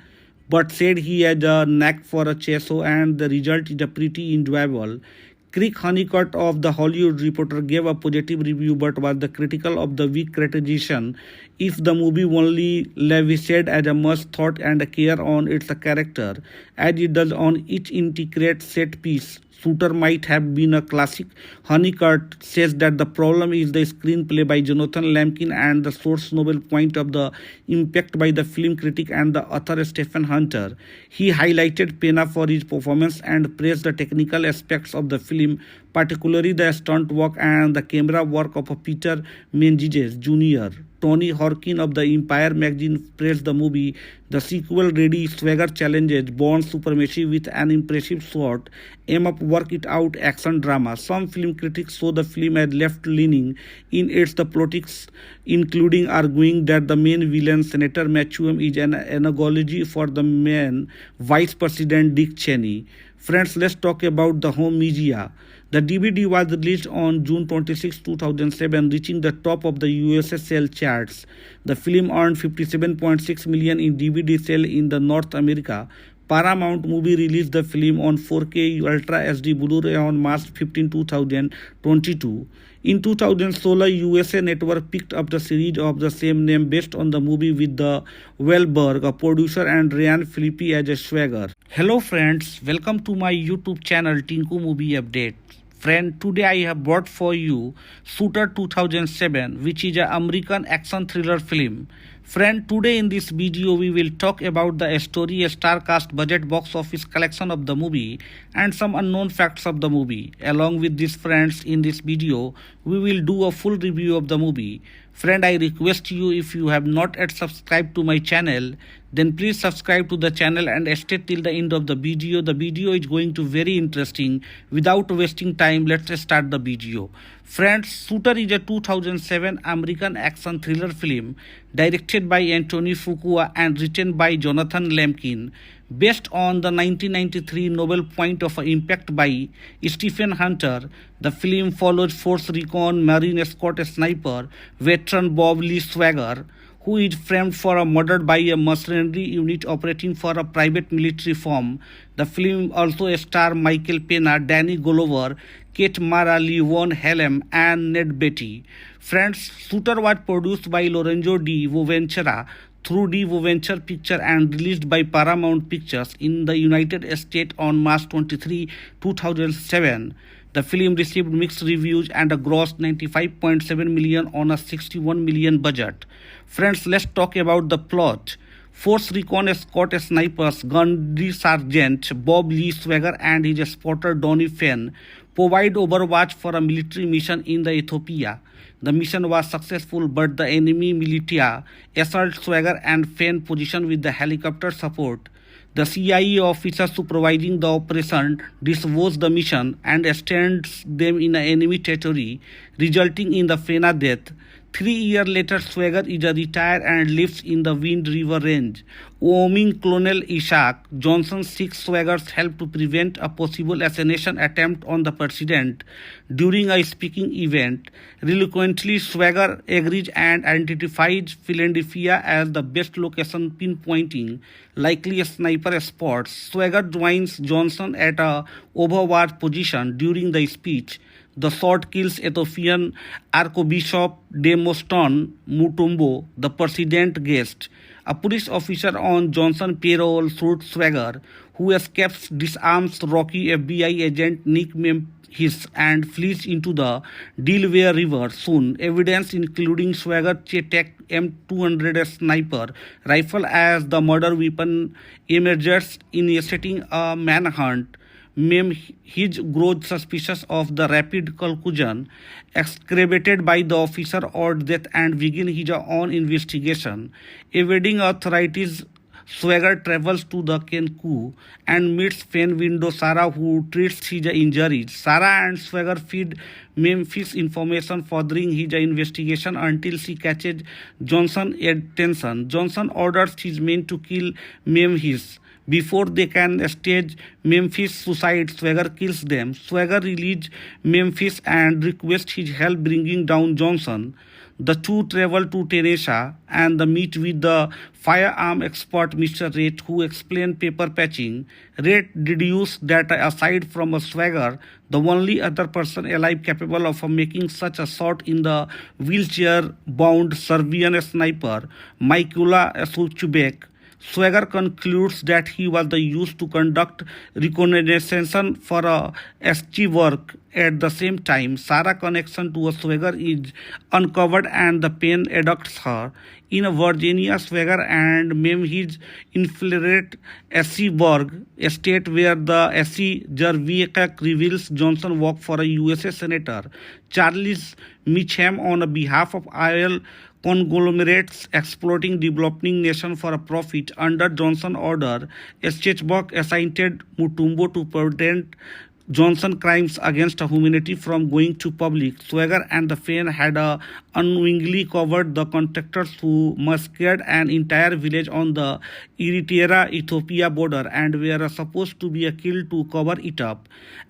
but said he had a knack for a chasso and the result is pretty enjoyable. Craig Honeycutt of The Hollywood Reporter gave a positive review but was critical of the weak characterization if the movie only lavished as a much thought and care on its character as it does on each intricate set piece, Shooter might have been a classic. Honeycutt says that the problem is the screenplay by Jonathan Lamkin and the source novel point of the impact by the film critic and the author Stephen Hunter. He highlighted Pena for his performance and praised the technical aspects of the film, particularly the stunt work and the camera work of Peter Menzies Jr. Tony Horkin of the Empire magazine praised the movie. The sequel Ready Swagger challenges Bourne supremacy with an impressive short, aim up work it out action drama. Some film critics saw the film as left-leaning in its the politics, including arguing that the main villain, Senator Matchum, is an analogy for the main Vice President Dick Cheney. Friends, let's talk about the home media. The DVD was released on June 26, 2007, reaching the top of the USA sale charts. The film earned 57.6 million in DVD sale in the North America. Paramount Movie released the film on 4K Ultra HD Blu-ray on March 15, 2022. In 2016, USA Network picked up the series of the same name based on the movie with the Wahlberg, a producer, and Ryan Phillippe as a swagger. Hello friends, welcome to my YouTube channel Tinku Movie Update. Friend, today I have brought for you Shooter 2007, which is an American action thriller film. Friend, today in this video we will talk about the story, star cast, budget, box office collection of the movie and some unknown facts of the movie. Along with these friends, in this video we will do a full review of the movie. Friend, I request you, if you have not yet subscribed to my channel, then please subscribe to the channel and stay till the end of the video. The video is going to very interesting. Without wasting time, let's start the video. Friends, Shooter is a 2007 American action thriller film directed by Anthony Fuqua and written by Jonathan Lamkin, based on the 1993 novel Point of Impact by Stephen Hunter. The film follows Force Recon Marine escort sniper veteran Bob Lee Swagger, who is framed for a murder by a mercenary unit operating for a private military firm. The film also stars Michael Pena, Danny Glover, Kate Mara, Levon Helm, and Ned Beatty. Friends, Shooter was produced by Lorenzo Di Boventura through Di Boventura Pictures and released by Paramount Pictures in the United States on March 23, 2007. The film received mixed reviews and grossed 95.7 million on a 61 million budget. Friends, let's talk about the plot. Force Recon escort snipers Gunnery Sergeant Bob Lee Swagger and his spotter Donnie Fenn provide overwatch for a military mission in the Ethiopia. The mission was successful, but the enemy militia assaulted Swagger and Fenn position with the helicopter support. The CIA officer supervising the operation disavows the mission and stands them in enemy territory, resulting in the Fenna death. 3 years later, Swagger is retired and lives in the Wind River Range. Wyoming Colonel Isaac Johnson seeks Swagger's help to prevent a possible assassination attempt on the president. During a speaking event, reluctantly Swagger agrees and identifies Philadelphia as the best location, pinpointing likely a sniper spot. Swagger joins Johnson at a overwatch position during the speech. The shot kills Ethiopian Archbishop Demosthenes Mutombo, the president's guest. A police officer on Johnson's payroll shoots Swagger, who escapes, disarms Rocky FBI agent Nick Memphis and flees into the Delaware River. Soon, evidence including Swagger's Tech M200 sniper rifle as the murder weapon emerges, initiating a manhunt. Memphis grows suspicious of the rapid conclusion excavated by the officer or death and begins his own investigation. Evading authorities, Swagger travels to the Kenku and meets Fenn widow Sarah, who treats his injuries. Sarah and Swagger feed Memphis information furthering his investigation until she catches Johnson's attention. Johnson orders his men to kill Memphis. Before they can stage Memphis' suicide, Swagger kills them. Swagger releases Memphis and requests his help bringing down Johnson. The two travel to Tennessee and meet with the firearm expert Mr. Rate, who explained paper patching. Rate deduced that aside from a swagger, the only other person alive capable of making such a shot in the wheelchair-bound Serbian sniper, Mikula Suchubek. Swagger concludes that he was used to conduct reconnaissance for a SG work. At the same time, Sarah's connection to a Swagger is uncovered and the pain abducts her. In Virginia, Swagger and Memhis infiltrate Esseburg estate where the Essie Jerviak reveals Johnson worked for a USA Senator Charles Mitcham on behalf of oil conglomerates exploiting developing nation for a profit. Under Johnson order, Schwarzenbach assigned Mutombo to prevent Johnson crimes against humanity from going to public. Swagger and the Fain had unwillingly covered the contractors who massacred an entire village on the Eritrea-Ethiopia border and were supposed to be killed to cover it up.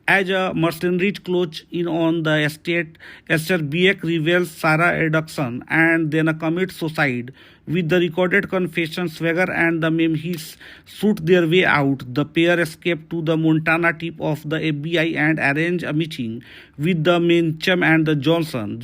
As a mercenary close in on the estate, Esther Biek reveals Sarah abduction and then commits suicide. With the recorded confession, Swagger and the Memhis shoot their way out. The pair escape to the Montana tip of the FBI and arrange a meeting with the Meacham and the Johnson.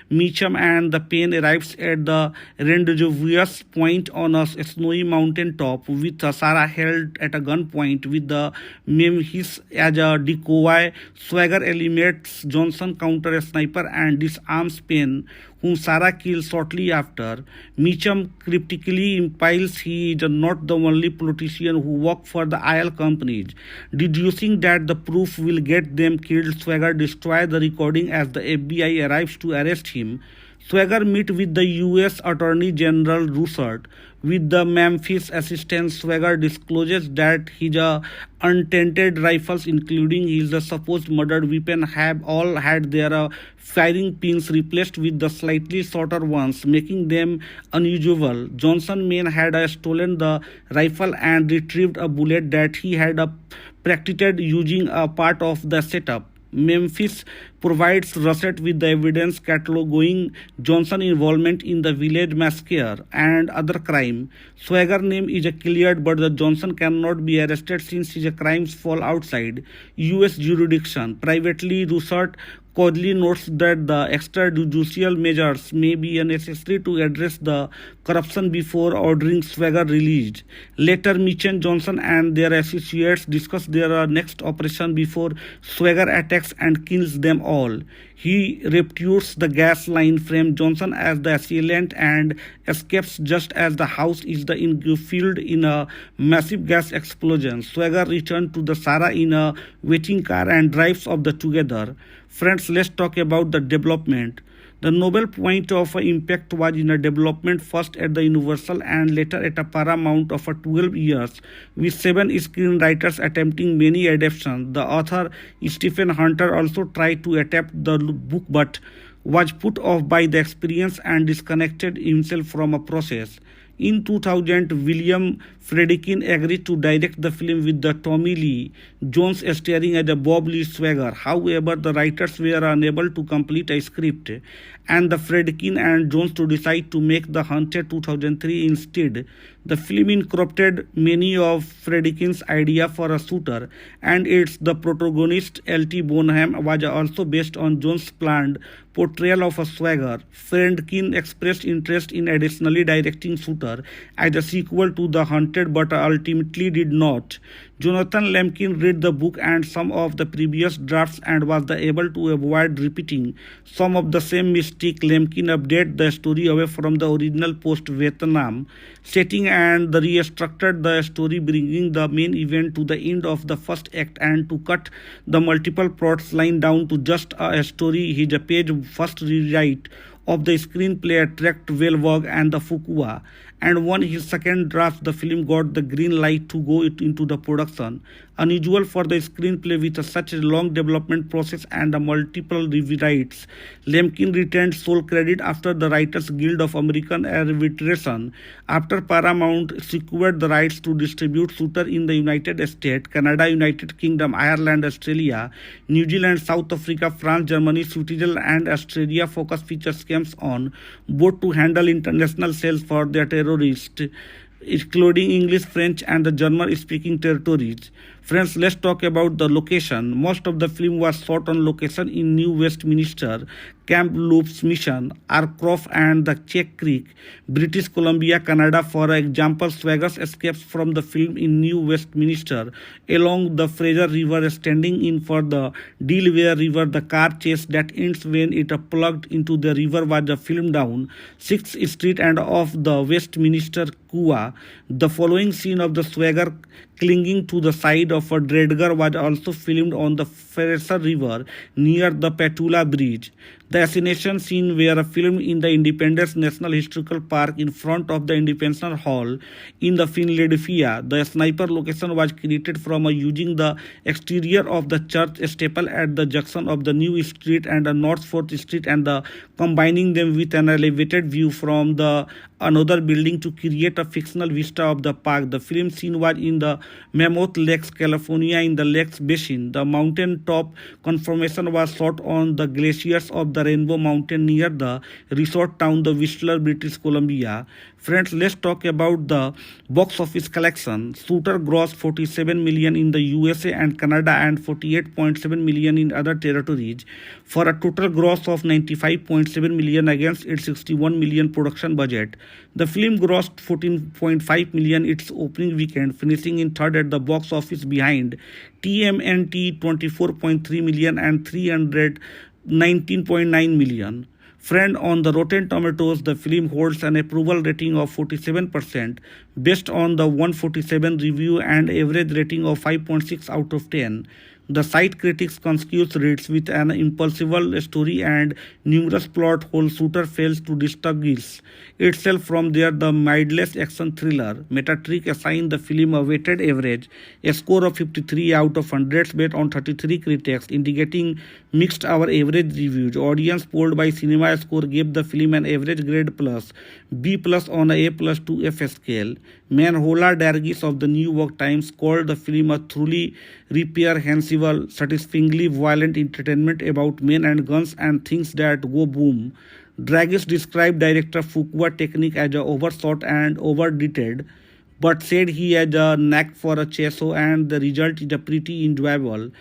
Meacham, and the Payne arrives at the rendezvous point on a snowy mountain top with Sarah held at a gunpoint with the Memhis as a decoy. Swagger eliminates Johnson counter a sniper and disarms Payne, whom Sarah kills shortly after. Meacham cryptically implies he is not the only politician who worked for the oil companies. Deducing that the proof will get them killed, Swagger destroys the recording as the FBI arrives to arrest him. Swagger meets with the U.S. Attorney General Russert. With the Memphis assistant, Swagger discloses that his untainted rifles, including his supposed murdered weapon, have all had their firing pins replaced with the slightly shorter ones, making them unusual. Johnson men had stolen the rifle and retrieved a bullet that he had practiced using a part of the setup. Memphis provides Russert with the evidence cataloging Johnson's involvement in the village massacre and other crime. Swagger's name is cleared, but the Johnson cannot be arrested since his crimes fall outside U.S. jurisdiction. Privately, Russert coldly notes that the extrajudicial measures may be necessary to address the corruption before ordering Swagger released. Later, Meacham, Johnson, and their associates discuss their next operation before Swagger attacks and kills them all. He reputes the gas line, frames Johnson as the assailant, and escapes just as the house is engulfed in a massive gas explosion. Swagger returns to the Sarah in a waiting car and drives off together. Friends, let's talk about the development. The noble point of impact was in a development first at the Universal and later at a Paramount of 12 years, with 7 screenwriters attempting many adaptations. The author Stephen Hunter also tried to adapt the book but was put off by the experience and disconnected himself from a process. In 2000, William Friedkin agreed to direct the film with the Tommy Lee Jones starring as a Bob Lee Swagger. However, the writers were unable to complete a script, and the Friedkin and Jones to decide to make The Hunted 2003 instead. The film incorporated many of Friedkin's ideas for a shooter, and its the protagonist L.T. Bonham was also based on Jones' planned portrayal of a Swagger. Friedkin expressed interest in additionally directing Shooter as a sequel to The Hunted, but ultimately did not. Jonathan Lemkin read the book and some of the previous drafts and was able to avoid repeating some of the same mistakes. Lemkin updated the story away from the original post-Vietnam setting and restructured the story, bringing the main event to the end of the first act and to cut the multiple plots line down to just a story. His page first rewrite of the screenplay attracted Wahlberg and the Fuqua, and on his second draft, the film got the green light to go into the production. unusual for the screenplay with such a long development process and multiple rewrites. Lemkin retained sole credit after the Writers Guild of American Arbitration. After Paramount secured the rights to distribute Shooter in the United States, Canada, United Kingdom, Ireland, Australia, New Zealand, South Africa, France, Germany, Switzerland, and Australia, Focus Features came on board to handle international sales for their terrorists, including English, French, and the German-speaking territories. Friends, let's talk about the location. Most of the film was shot on location in New Westminster, Camp Loops Mission, Arcroft, and the Czech Creek, British Columbia, Canada. For example, Swagger escapes from the film in New Westminster along the Fraser River, standing in for the Delaware River. The car chase that ends when it plugged into the river was filmed down 6th Street and off the Westminster Kua. The following scene of the Swagger clinging to the side of a dredger was also filmed on the Fraser River near the Petula Bridge. The assassination scene were filmed in the Independence National Historical Park in front of the Independence Hall in the Philadelphia. The sniper location was created from using the exterior of the church steeple at the junction of the New Street and the North 4th Street and combining them with an elevated view from the another building to create a fictional vista of the park. The film scene was in the Mammoth Lakes, California, in the Lakes Basin. The mountain top conformation was shot on the glaciers of the Rainbow Mountain near the resort town, the Whistler, British Columbia. Friends, let's talk about the box office collection. Shooter grossed 47 million in the USA and Canada and 48.7 million in other territories, for a total gross of 95.7 million against its 61 million production budget. The film grossed 14.5 million its opening weekend, finishing in third at the box office behind TMNT 24.3 million and 319.9 million. Friend, on the Rotten Tomatoes, the film holds an approval rating of 47% based on the 147 review and average rating of 5.6 out of 10. The site critics concludes reads with an impulsive story and numerous plot holes. Shooter fails to distinguish itself from the mindless action thriller. Metacritic assigned the film a weighted average, a score of 53 out of 100 based on 33 critics, indicating mixed or average reviews. Audience polled by Cinema Score gave the film an average grade plus, B plus on a A plus to F scale. Manhola Dargis of the New York Times called the film a truly reprehensible, satisfyingly violent entertainment about men and guns and things that go boom. Dargis described director Fuqua technique as overshot and overdid, but said he had a knack for a chasso and the result is pretty enjoyable.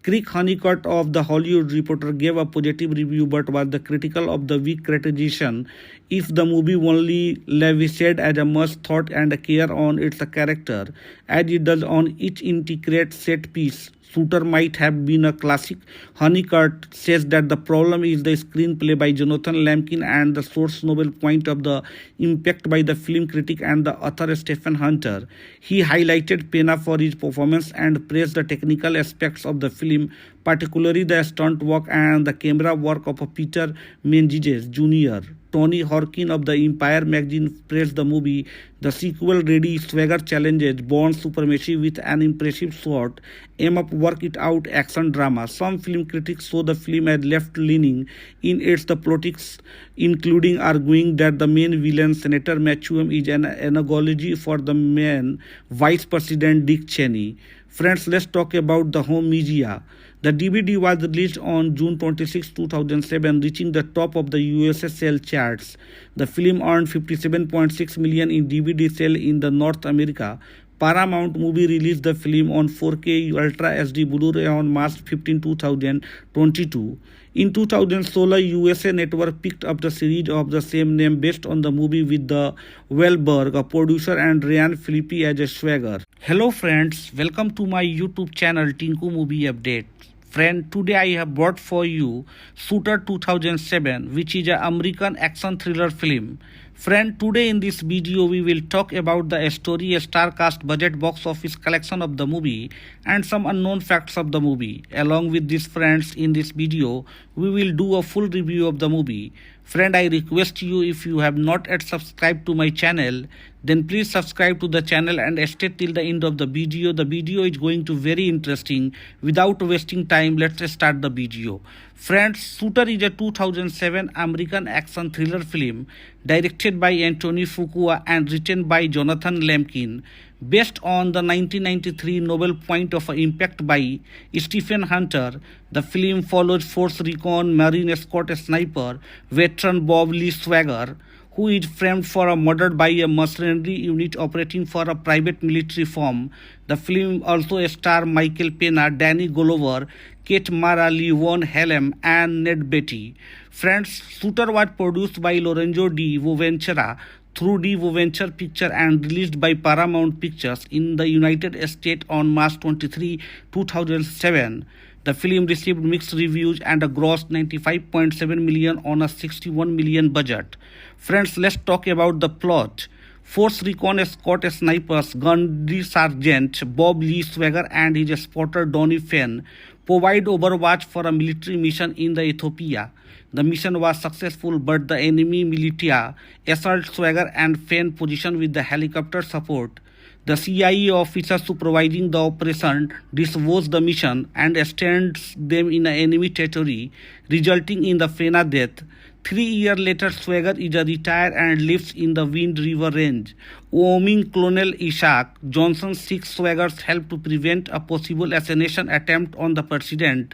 Craig Honeycutt of The Hollywood Reporter gave a positive review but was critical of the weak characterization. If the movie only lavished as much thought and care on its character as it does on each intricate set piece, Shooter might have been a classic. Honeycutt says that the problem is the screenplay by Jonathan Lemkin and the source novel point of the impact by the film critic and the author Stephen Hunter. He highlighted Pena for his performance and praised the technical aspects of the film, particularly the stunt work and the camera work of Peter Menzies Jr. Tony Horkin of the Empire magazine praised the movie. The sequel ready Swagger challenges Bond supremacy with an impressive short, aim up work it out action drama. Some film critics saw the film as left-leaning in its the politics, including arguing that the main villain, Senator Matchum, is an analogy for the main Vice President Dick Cheney. Friends, let's talk about the home media. The DVD was released on June 26, 2007, reaching the top of the US sale charts. The film earned 57.6 million in DVD sale in the North America. Paramount Movie released the film on 4K Ultra HD Blu-ray on March 15, 2022. In 2016, USA Network picked up the series of the same name based on the movie with the Wahlberg, a producer, and Ryan Phillippe as a Swagger. Hello friends, welcome to my YouTube channel Tinku Movie Update. Friend, today I have brought for you Shooter 2007, which is an American action thriller film. Friend, today in this video we will talk about the story, star cast, budget, box office collection of the movie and some unknown facts of the movie. Along with these friends, in this video we will do a full review of the movie. Friend, I request you, if you have not yet subscribed to my channel, then please subscribe to the channel and stay till the end of the video. The video is going to very interesting. Without wasting time, let's start the video. Friends, Shooter is a 2007 American action thriller film directed by Anthony Fuqua and written by Jonathan Lemkin, based on the 1993 novel Point of Impact by Stephen Hunter. The film follows Force Recon Marine escort sniper veteran Bob Lee Swagger, who is framed for a murder by a mercenary unit operating for a private military firm. The film also stars Michael Pena, Danny Glover, Kate Mara, Lee Von Helm, and Ned Beatty. Friends, Shooter was produced by Lorenzo Di Boventura through Di Boventura Pictures and released by Paramount Pictures in the United States on March 23, 2007. The film received mixed reviews and grossed $95.7 million on a $61 million budget. Friends, let's talk about the plot. Force Recon escort snipers Gunnery Sergeant Bob Lee Swagger and his spotter Donnie Fenn provide overwatch for a military mission in the Ethiopia. The mission was successful, but the enemy militia assaulted Swagger and Fenn position with the helicopter support. The CIA officer supervising the operation disavows the mission and stands them in enemy territory, resulting in the Fenna death. 3 years later, Swagger is retired and lives in the Wind River Range. Wyoming Colonel Isaac Johnson seeks Swagger's help to prevent a possible assassination attempt on the president.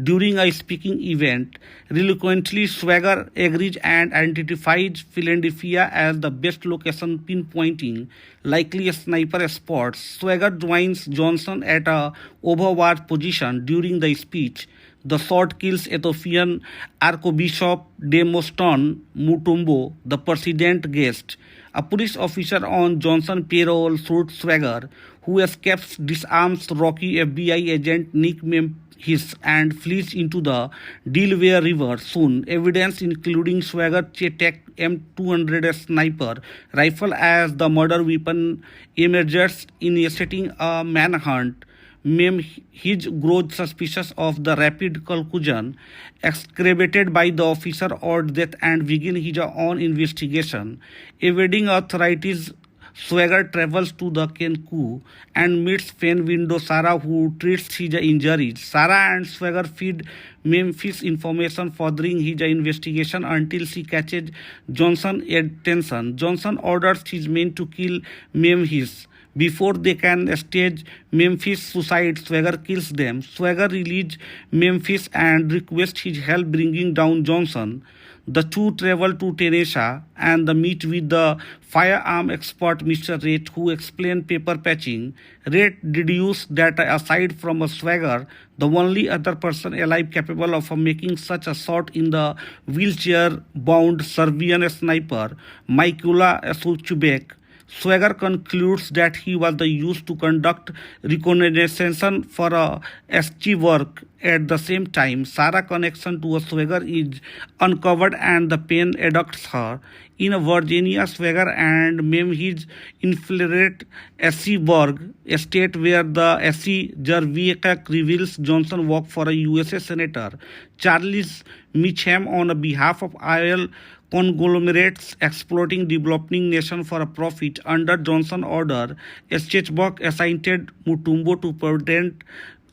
During a speaking event, reluctantly Swagger agrees and identifies Philadelphia as the best location, pinpointing likely a sniper spots. Swagger joins Johnson at a overwatch position during the speech. The shot kills Ethiopian Archbishop Demosthenes Mutombo, the president's guest. A police officer on Johnson's payroll shoots Swagger, who escapes, disarms Rocky FBI agent Nick Memphis and flees into the Delaware River. Soon, evidence including Swagger's Chetak M200 sniper rifle as the murder weapon emerges, initiating a manhunt. Memphis grows suspicious of the rapid conclusion excavated by the officer or death and begin his own investigation. Evading authorities, Swagger travels to the Kenku and meets Fenn widow Sarah, who treats his injuries. Sarah and Swagger feed Memphis information furthering his investigation until she catches Johnson's attention. Johnson orders his men to kill Memphis. Before they can stage Memphis' suicide, Swagger kills them. Swagger releases Memphis and requests his help bringing down Johnson. The two travel to Tennessee and meet with the firearm expert Mr. Red, who explains paper patching. Red deduces that aside from a Swagger, the only other person alive capable of making such a shot in the wheelchair-bound Serbian sniper, Mikola Suchubek. Swagger concludes that he was used to conduct reconnaissance for SG work. At the same time, Sarah's connection to Swagger is uncovered and the pain abducts her. In Virginia, Swagger and Memphis infiltrate Esseburg, a state where the SC Jerviak reveals Johnson worked for a USA Senator Charles Mitcham on behalf of oil conglomerates exploiting developing nation for a profit. Under Johnson order, Esseburg assigned Mutombo to prevent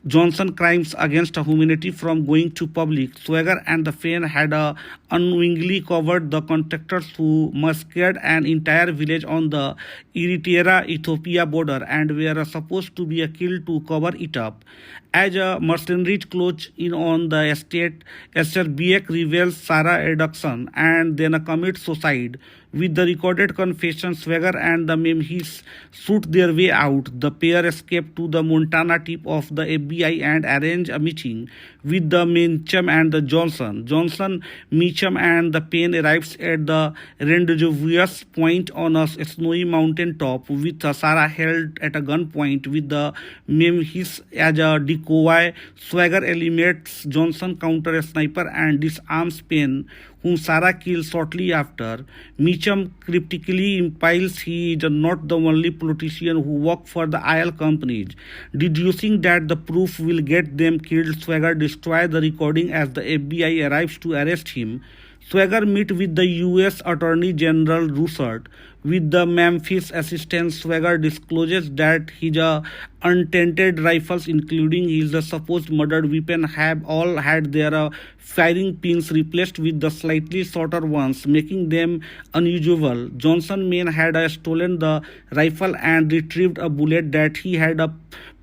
Johnson crimes against humanity from going to public. Swagger and the Fenn had unwittingly covered the contractors who massacred an entire village on the Eritrea-Ethiopia border and were supposed to be killed to cover it up. As mercenaries close in on the estate, Esserbiak reveals Sarah's abduction and then commits suicide. With the recorded confession, Swagger and the Memphis shoot their way out. The pair escape to the Montana tip of the FBI and arrange a meeting with the Meacham and the Johnson. Meacham and the Payne arrives at the rendezvous point on a snowy mountain top with Sarah held at a gunpoint with the Memphis as a decoy. Swagger eliminates Johnson counter sniper and disarms Payne, whom Sarah kills shortly after. Meacham cryptically implies he is not the only politician who worked for the oil companies. Deducing that the proof will get them killed, Swagger destroys the recording as the FBI arrives to arrest him. Swagger meet with the U.S. Attorney General Russert. With the Memphis assistant, Swagger discloses that his untainted rifles, including his supposed murdered weapon, have all had their firing pins replaced with the slightly shorter ones, making them unusual. Johnson men had stolen the rifle and retrieved a bullet that he had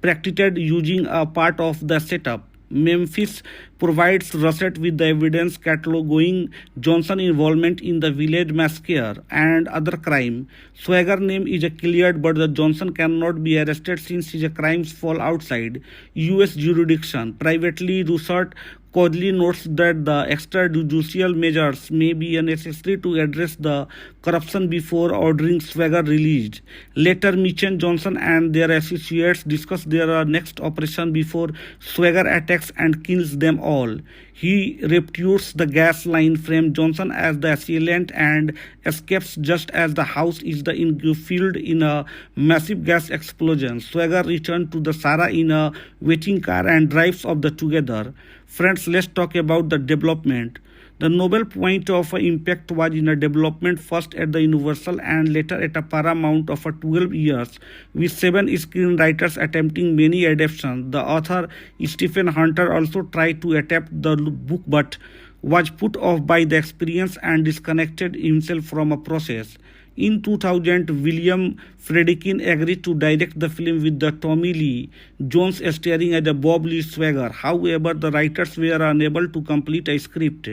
practiced using a part of the setup. Memphis provides Russert with the evidence cataloging Johnson's involvement in the village massacre and other crime. Swagger's name is cleared, but the Johnson cannot be arrested since his crimes fall outside U.S. jurisdiction. Privately, Russert Codley notes that the extrajudicial measures may be necessary to address the corruption before ordering Swagger released. Later, Mitchell Johnson and their associates discuss their next operation before Swagger attacks and kills them all. He reputes the gas line, frames Johnson as the assailant, and escapes just as the house is engulfed in a massive gas explosion. Swagger returns to the Sarah in a waiting car and drives off together. Friends, let's talk about the development. The noble point of impact was in a development first at the Universal and later at a Paramount of 12 years, with 7 screenwriters attempting many adaptations. The author Stephen Hunter also tried to adapt the book but was put off by the experience and disconnected himself from a process. In 2000, William Friedkin agreed to direct the film with the Tommy Lee Jones starring as Bob Lee Swagger. However, the writers were unable to complete a script,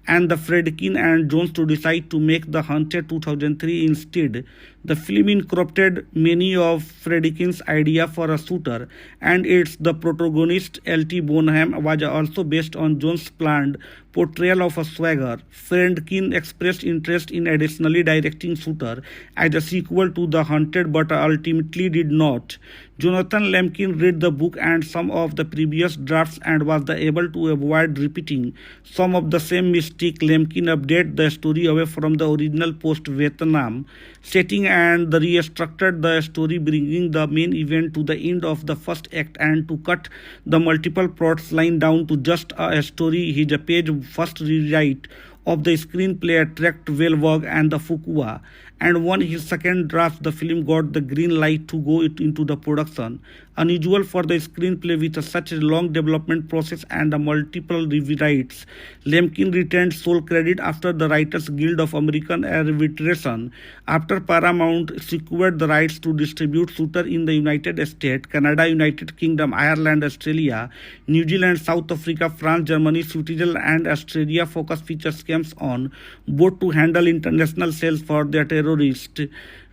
and the Friedkin and Jones to decide to make The Hunted 2003 instead. The film incorporated many of Friedkin's idea for a shooter, and its the protagonist L.T. Bonham was also based on Jones' planned portrayal of a Swagger. Friedkin expressed interest in additionally directing Shooter as a sequel to The Hunted, but ultimately did not. Jonathan Lemkin read the book and some of the previous drafts and was able to avoid repeating some of the same mistake. Lemkin updated the story away from the original post-Vietnam setting and restructured the story, bringing the main event to the end of the first act and to cut the multiple plots line down to just a story. His page first rewrite of the screenplay attracted Wahlberg and the Fuqua, and on his second draft, the film got the green light to go into the production. Unusual for the screenplay with such a long development process and multiple rewrites. Lemkin retained sole credit after the Writers Guild of American Arbitration. After Paramount secured the rights to distribute Shooter in the United States, Canada, United Kingdom, Ireland, Australia, New Zealand, South Africa, France, Germany, Switzerland, and Australia, Focus Features came on board to handle international sales for their terrorists,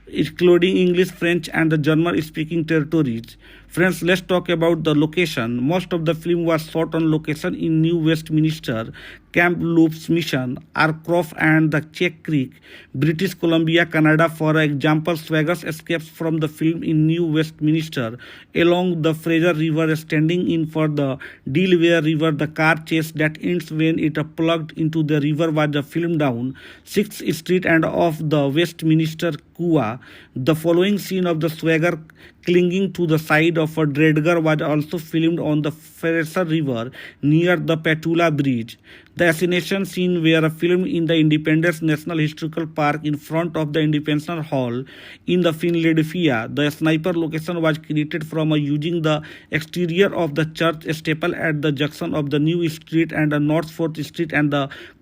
including English, French, and the German-speaking territories. Friends, let's talk about the location. Most of the film was shot on location in New Westminster, Camp Loops Mission, Arcroft, and the Czech Creek, British Columbia, Canada. For example, Swagger escapes from the film in New Westminster along the Fraser River, standing in for the Delaware River. The car chase that ends when it plugged into the river was filmed down 6th Street and off the Westminster Kua. The following scene of the Swagger clinging to the side of a dredger was also filmed on the Fraser River near the Petula Bridge. The assassination scene were filmed in the Independence National Historical Park in front of the Independence Hall in the Philadelphia. The sniper location was created from using the exterior of the church steeple at the junction of the New Street and the North 4th Street and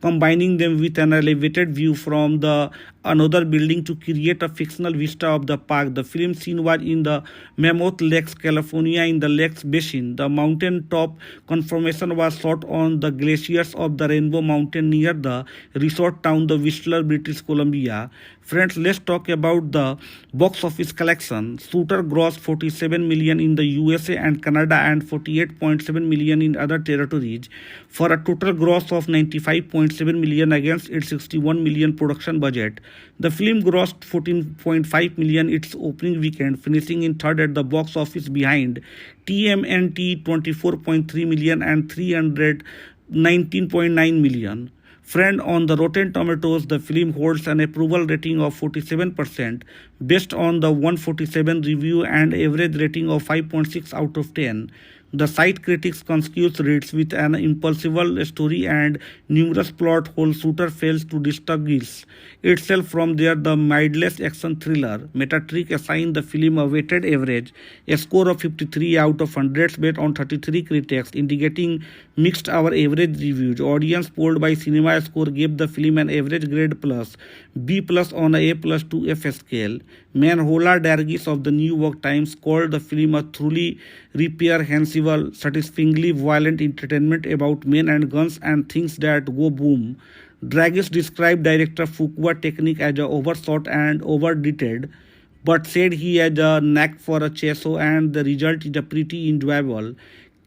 combining them with an elevated view from the another building to create a fictional vista of the park. The film scene was in the Mammoth Lakes, California, in the Lakes Basin. The mountain top conformation was shot on the glaciers of the Rainbow Mountain near the resort town, the Whistler, British Columbia. Friends, let's talk about the box office collection. Shooter grossed $47 million in the USA and Canada and $48.7 million in other territories, for a total gross of $95.7 million against its $61 million production budget. The film grossed $14.5 million its opening weekend, finishing in third at the box office behind TMNT $24.3 million and $319.9 million. Friend, on the Rotten Tomatoes, the film holds an approval rating of 47% based on the 147 review and average rating of 5.6 out of 10. The site critics confuse reads with an impulsive story and numerous plot holes. Shooter fails to distinguish itself from there. The mindless action thriller Metacritic assigned the film a weighted average, a score of 53 out of 100 based on 33 critics, indicating mixed our average reviews. Audience polled by Cinema Score gave the film an average grade plus B plus on a plus to F scale. Manhola Dargis of the New York Times called the film a truly reprehensible, satisfyingly violent entertainment about men and guns and things that go boom. Dragis described director Fuqua technique as overshot and overdetailed, but said he had a knack for a cheso and the result is pretty enjoyable.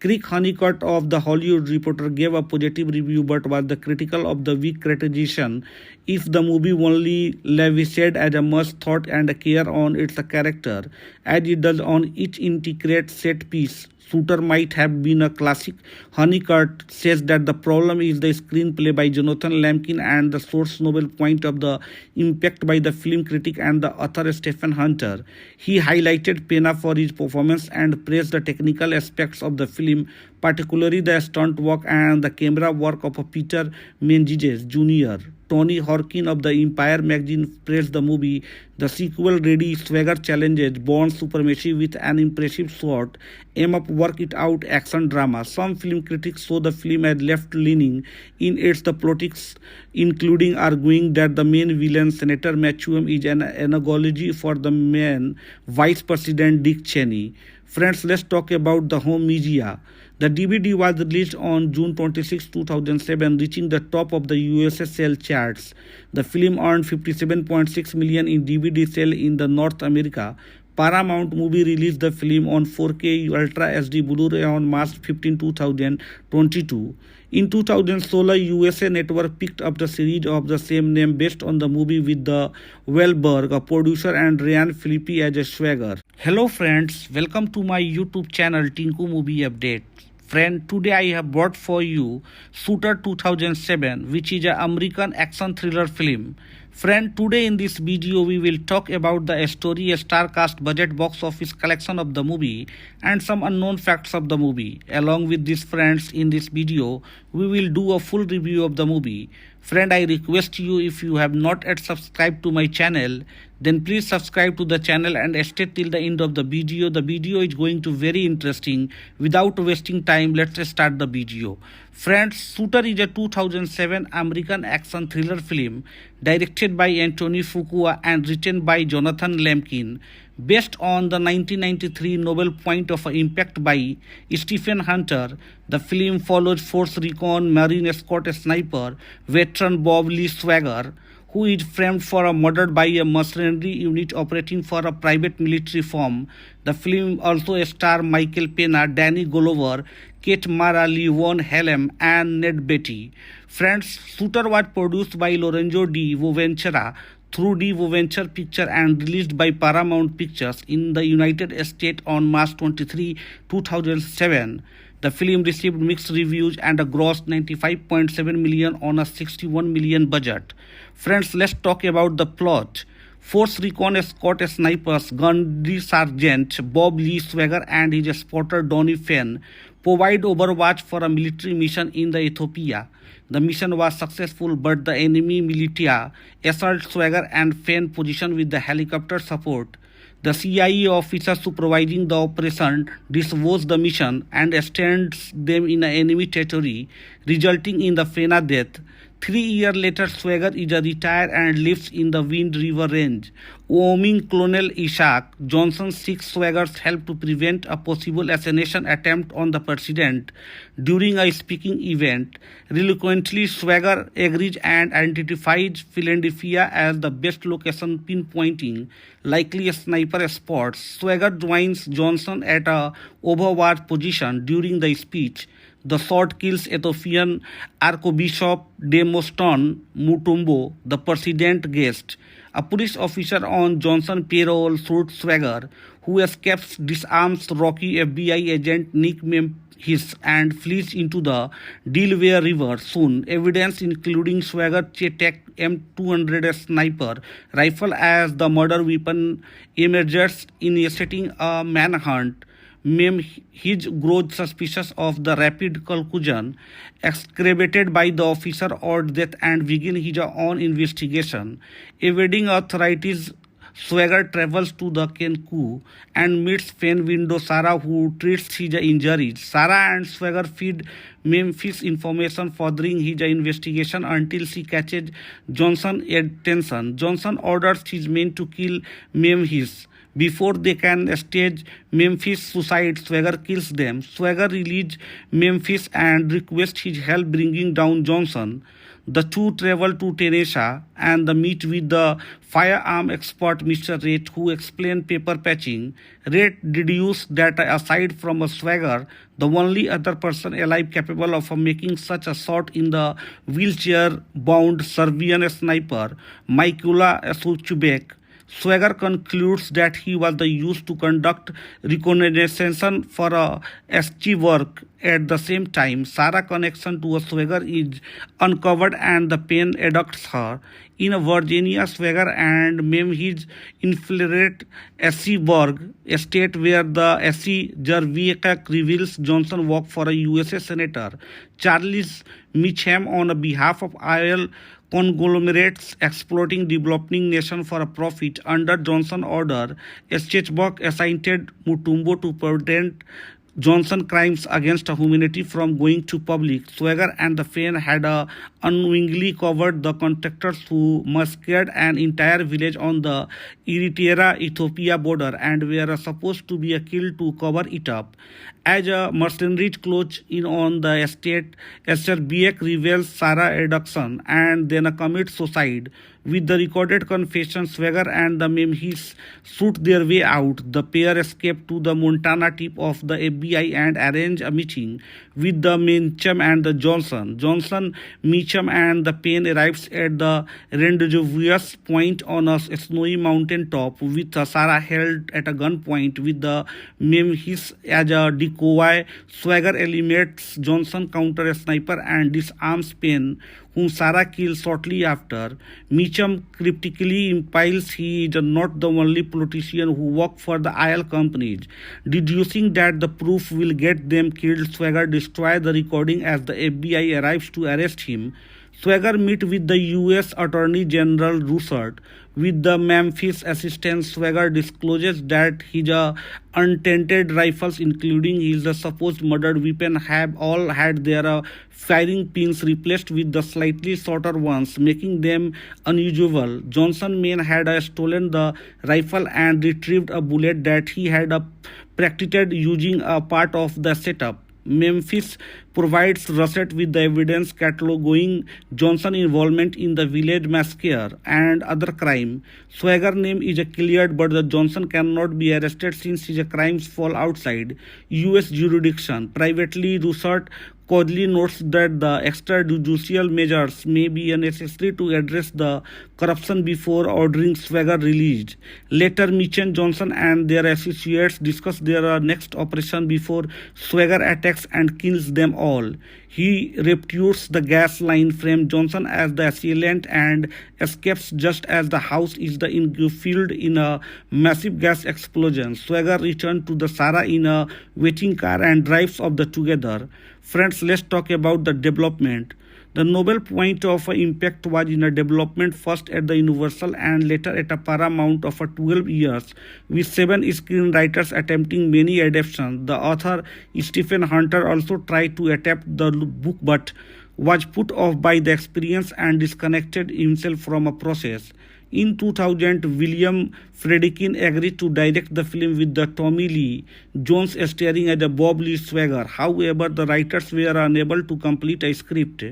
Craig Honeycutt of The Hollywood Reporter gave a positive review but was the critical of the weak criticization. If the movie only lavished as a much thought and care on its character as it does on each intricate set piece, Shooter might have been a classic. Honeycutt says that the problem is the screenplay by Jonathan Lampkin and the source novel point of the impact by the film critic and the author Stephen Hunter. He highlighted Pena for his performance and praised the technical aspects of the film, particularly the stunt work and the camera work of Peter Menzies Jr. Tony Horkin of the Empire magazine praised the movie. The sequel Ready Swagger challenges Bourne supremacy with an impressive short, aim up work it out action drama. Some film critics saw the film as left-leaning in its the politics, including arguing that the main villain, Senator Matchum, is an analogy for the main Vice President Dick Cheney. Friends, let's talk about the home media. The DVD was released on June 26, 2007, reaching the top of the USA sale charts. The film earned $57.6 million in DVD sale in the North America. Paramount Movie released the film on 4K Ultra HD Blu-ray on March 15, 2022. In 2016, USA Network picked up the series of the same name based on the movie with the Wahlberg, a producer, and Ryan Phillippe as a swagger. Hello friends, welcome to my YouTube channel Tinku Movie Update. Friend, today I have brought for you Shooter 2007, which is an American action thriller film. Friend, today in this video we will talk about the story, star cast, budget, box office collection of the movie and some unknown facts of the movie. Along with these friends, in this video we will do a full review of the movie. Friend, I request you, if you have not yet subscribed to my channel, then please subscribe to the channel and stay till the end of the video. The video is going to very interesting. Without wasting time, let's start the video. Friends, Shooter is a 2007 American action thriller film directed by Anthony Fuqua and written by Jonathan Lampkin, based on the 1993 novel Point of Impact by Stephen Hunter. The film follows Force Recon Marine Escort sniper veteran Bob Lee Swagger, who is framed for a murder by a mercenary unit operating for a private military firm. The film also stars Michael Pena, Danny Glover, Kate Mara, Levon Helm, and Ned Beatty. Friends, Shooter was produced by Lorenzo Di Boventura through Di Boventura Pictures and released by Paramount Pictures in the United States on March 23, 2007. The film received mixed reviews and grossed $95.7 million on a $61 million budget. Friends, let's talk about the plot. Force Recon escort snipers Gunnery Sergeant Bob Lee Swagger and his spotter Donnie Fenn provide overwatch for a military mission in the Ethiopia. The mission was successful, but the enemy militia assault Swagger and Fenn position with the helicopter support. The CIA officer supervising the operation disavows the mission and stands them in enemy territory, resulting in the Fenna death. 3 years later, Swagger is retired and lives in the Wind River Range. Wyoming Colonel Isaac Johnson seeks Swagger's help to prevent a possible assassination attempt on the president. During a speaking event, reluctantly Swagger agrees and identifies Philadelphia as the best location, pinpointing likely a sniper spot. Swagger joins Johnson at a overwatch position. During the speech, the shot kills Ethiopian Archbishop Demosthenes Mutombo, the president guest. A police officer on Johnson's payroll shoots Swagger, who escapes, disarms Rocky FBI agent Nick Memphis and flees into the Delaware River. Soon, evidence including Swagger Tech M200 sniper rifle as the murder weapon emerges, initiating a manhunt. His grows suspicious of the rapid conclusion excavated by the officer or death and begin his own investigation. Evading authorities, Swagger travels to the Kenku and meets fan window Sarah, who treats his injuries. Sarah and Swagger feed Memphis information furthering his investigation until she catches Johnson's attention. Johnson orders his men to kill Memphis. Before they can stage Memphis' suicide, Swagger kills them. Swagger releases Memphis and requests his help bringing down Johnson. The two travel to Tennessee and meet with the firearm expert Mr. Red, who explains paper patching. Red deduces that aside from a Swagger, the only other person alive capable of making such a shot in the wheelchair-bound Serbian sniper, Mikula Suchubek. Swagger concludes that he was used to conduct reconnaissance for SG work. At the same time, Sarah's connection to a Swagger is uncovered and the pain abducts her. In Virginia, Swagger and Memphis infiltrate Esseburg, a state where the Essie Jerviak reveals Johnson worked for a USA Senator Charles Mitcham on behalf of oil conglomerates exploiting developing nation for a profit. Under Johnson order, Schwarzenbach assigned Mutombo to prevent Johnson crimes against humanity from going to public. Swagger and the fan had unwittingly covered the contractors who massacred an entire village on the Eritrea-Ethiopia border and were supposed to be killed to cover it up. As mercenaries close in on the estate, Esther Biek reveals Sarah's abduction and then commits suicide. With the recorded confession, Swagger and the Memphis shoot their way out. The pair escape to the Montana tip of the FBI and arrange a meeting with the Meacham and the Johnson. Meacham and the Payne arrives at the rendezvous point on a snowy mountain top with Sarah held at a gunpoint with the Memphis as a decoy. Swagger eliminates Johnson, counter a sniper and disarms Payne, whom Sarah kills shortly after. Meacham cryptically implies he is not the only politician who worked for the oil companies. Deducing that the proof will get them killed, Swagger destroys the recording as the FBI arrives to arrest him. Swagger meets with the U.S. Attorney General Russert. With the Memphis assistance, Swagger discloses that his untainted rifles, including his supposed murdered weapon, have all had their firing pins replaced with the slightly shorter ones, making them unusual. Johnson's men had stolen the rifle and retrieved a bullet that he had practiced using a part of the setup. Memphis provides Russert with the evidence cataloging Johnson's involvement in the village massacre and other crime. Swagger's name is cleared, but the Johnson cannot be arrested since his crimes fall outside U.S. jurisdiction. Privately, Russert coldly notes that the extrajudicial measures may be necessary to address the corruption before ordering Swagger released. Later, Meacham, Johnson and their associates discuss their next operation before Swagger attacks and kills them all. He reputes the gas line, frames Johnson as the assailant, and escapes just as the house is engulfed in a massive gas explosion. Swagger returns to the Sarah in a waiting car and drives off together. Friends, let's talk about the development. The noble point of impact was in a development first at the Universal and later at a Paramount of 12 years, with 7 screenwriters attempting many adaptations. The author Stephen Hunter also tried to adapt the book but was put off by the experience and disconnected himself from a process. In 2000, William Friedkin agreed to direct the film with the Tommy Lee Jones starring as a Bob Lee Swagger. However, the writers were unable to complete a script,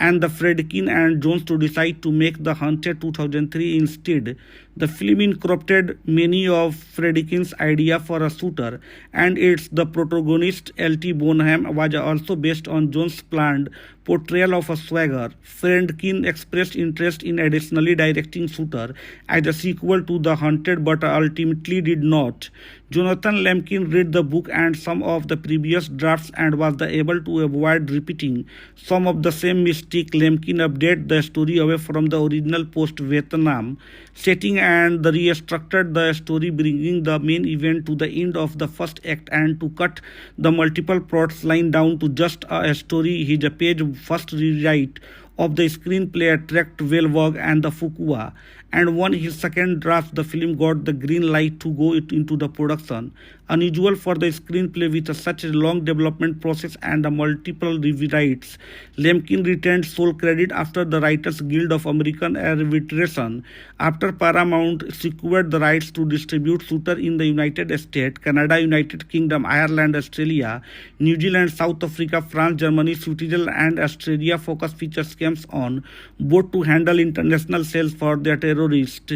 and the Friedkin and Jones to decide to make The Hunted 2003 instead. The film incorporated many of Friedkin's ideas for a shooter, and its the protagonist L.T. Bonham was also based on Jones' planned portrayal of a Swagger. Friedkin expressed interest in additionally directing Shooter as a sequel to The Hunted, but ultimately did not. Jonathan Lemkin read the book and some of the previous drafts and was able to avoid repeating some of the same mistake. Lemkin updated the story away from the original post-Vietnam setting and restructured the story, bringing the main event to the end of the first act and to cut the multiple plots line down to just a story. His page first rewrite of the screenplay attracted Wahlberg and the Fuqua, and won his second draft. The film got the green light to go into the production. Unusual for the screenplay with such a long development process and multiple rewrites. Lemkin retained sole credit after the Writers Guild of American Arbitration. After Paramount secured the rights to distribute Shooter in the United States, Canada, United Kingdom, Ireland, Australia, New Zealand, South Africa, France, Germany, Switzerland, and Australia, focus features came on board to handle international sales for their terrorists,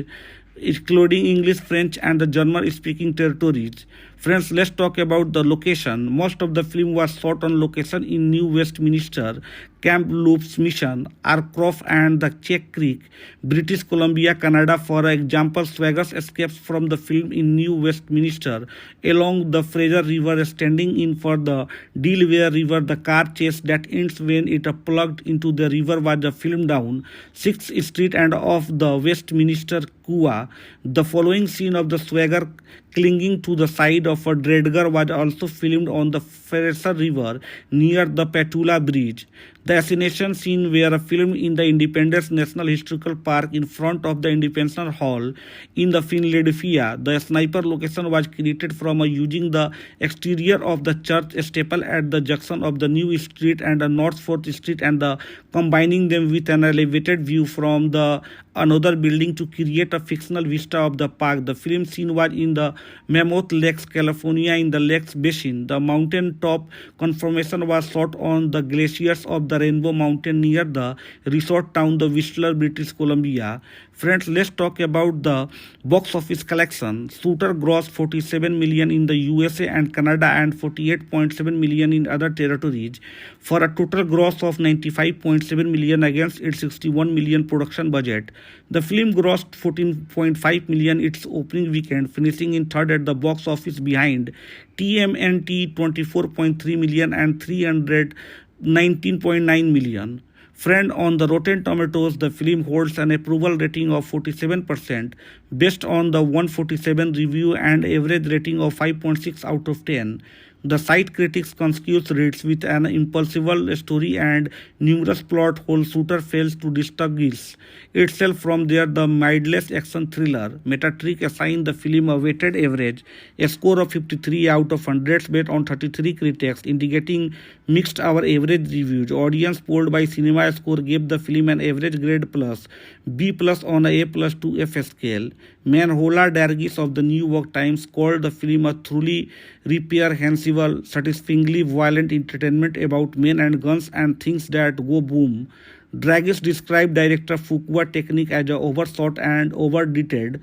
including English, French, and the German-speaking territories. Friends, let's talk about the location. Most of the film was shot on location in New Westminster, Camp Loops Mission, Arcroft, and the Czech Creek, British Columbia, Canada. For example, Swagger escapes from the film in New Westminster along the Fraser River, standing in for the Delaware River. The car chase that ends when it plugged into the river was filmed down 6th Street and off the Westminster Kua. The following scene of the Swagger clinging to the side of a dredger was also filmed on the Fraser River near the Petula Bridge. The assassination scene were filmed in the Independence National Historical Park in front of the Independence Hall in the Philadelphia. The sniper location was created from using the exterior of the church steeple at the junction of the New Street and the North 4th Street and combining them with an elevated view from the another building to create a fictional vista of the park. The film scene was in the Mammoth Lakes, California, in the Lakes Basin. The mountain top conformation was shot on the glaciers of the Rainbow Mountain near the resort town, the Whistler, British Columbia. Friends, let's talk about the box office collection. Shooter grossed 47 million in the USA and Canada and 48.7 million in other territories, for a total gross of 95.7 million against its 61 million production budget. The film grossed 14.5 million its opening weekend, finishing in third at the box office behind TMNT 24.3 million and 319.9 million. Friend, on the Rotten Tomatoes, the film holds an approval rating of 47% based on the 147 review and average rating of 5.6 out of 10. The site critics consensus rates with an impulsive story and numerous plot holes. Shooter fails to distinguish itself from the mindless action thriller. Metacritic assigned the film a weighted average, a score of 53 out of 100 based on 33 critics, indicating mixed our average reviews. Audience polled by Cinema Score gave the film an average grade plus, B plus on a A plus to F scale. Manhola Dargis of the New York Times called the film a truly reprehensible, satisfyingly violent entertainment about men and guns and things that go boom. Dargis described director Fuqua technique as overshot and over-edited,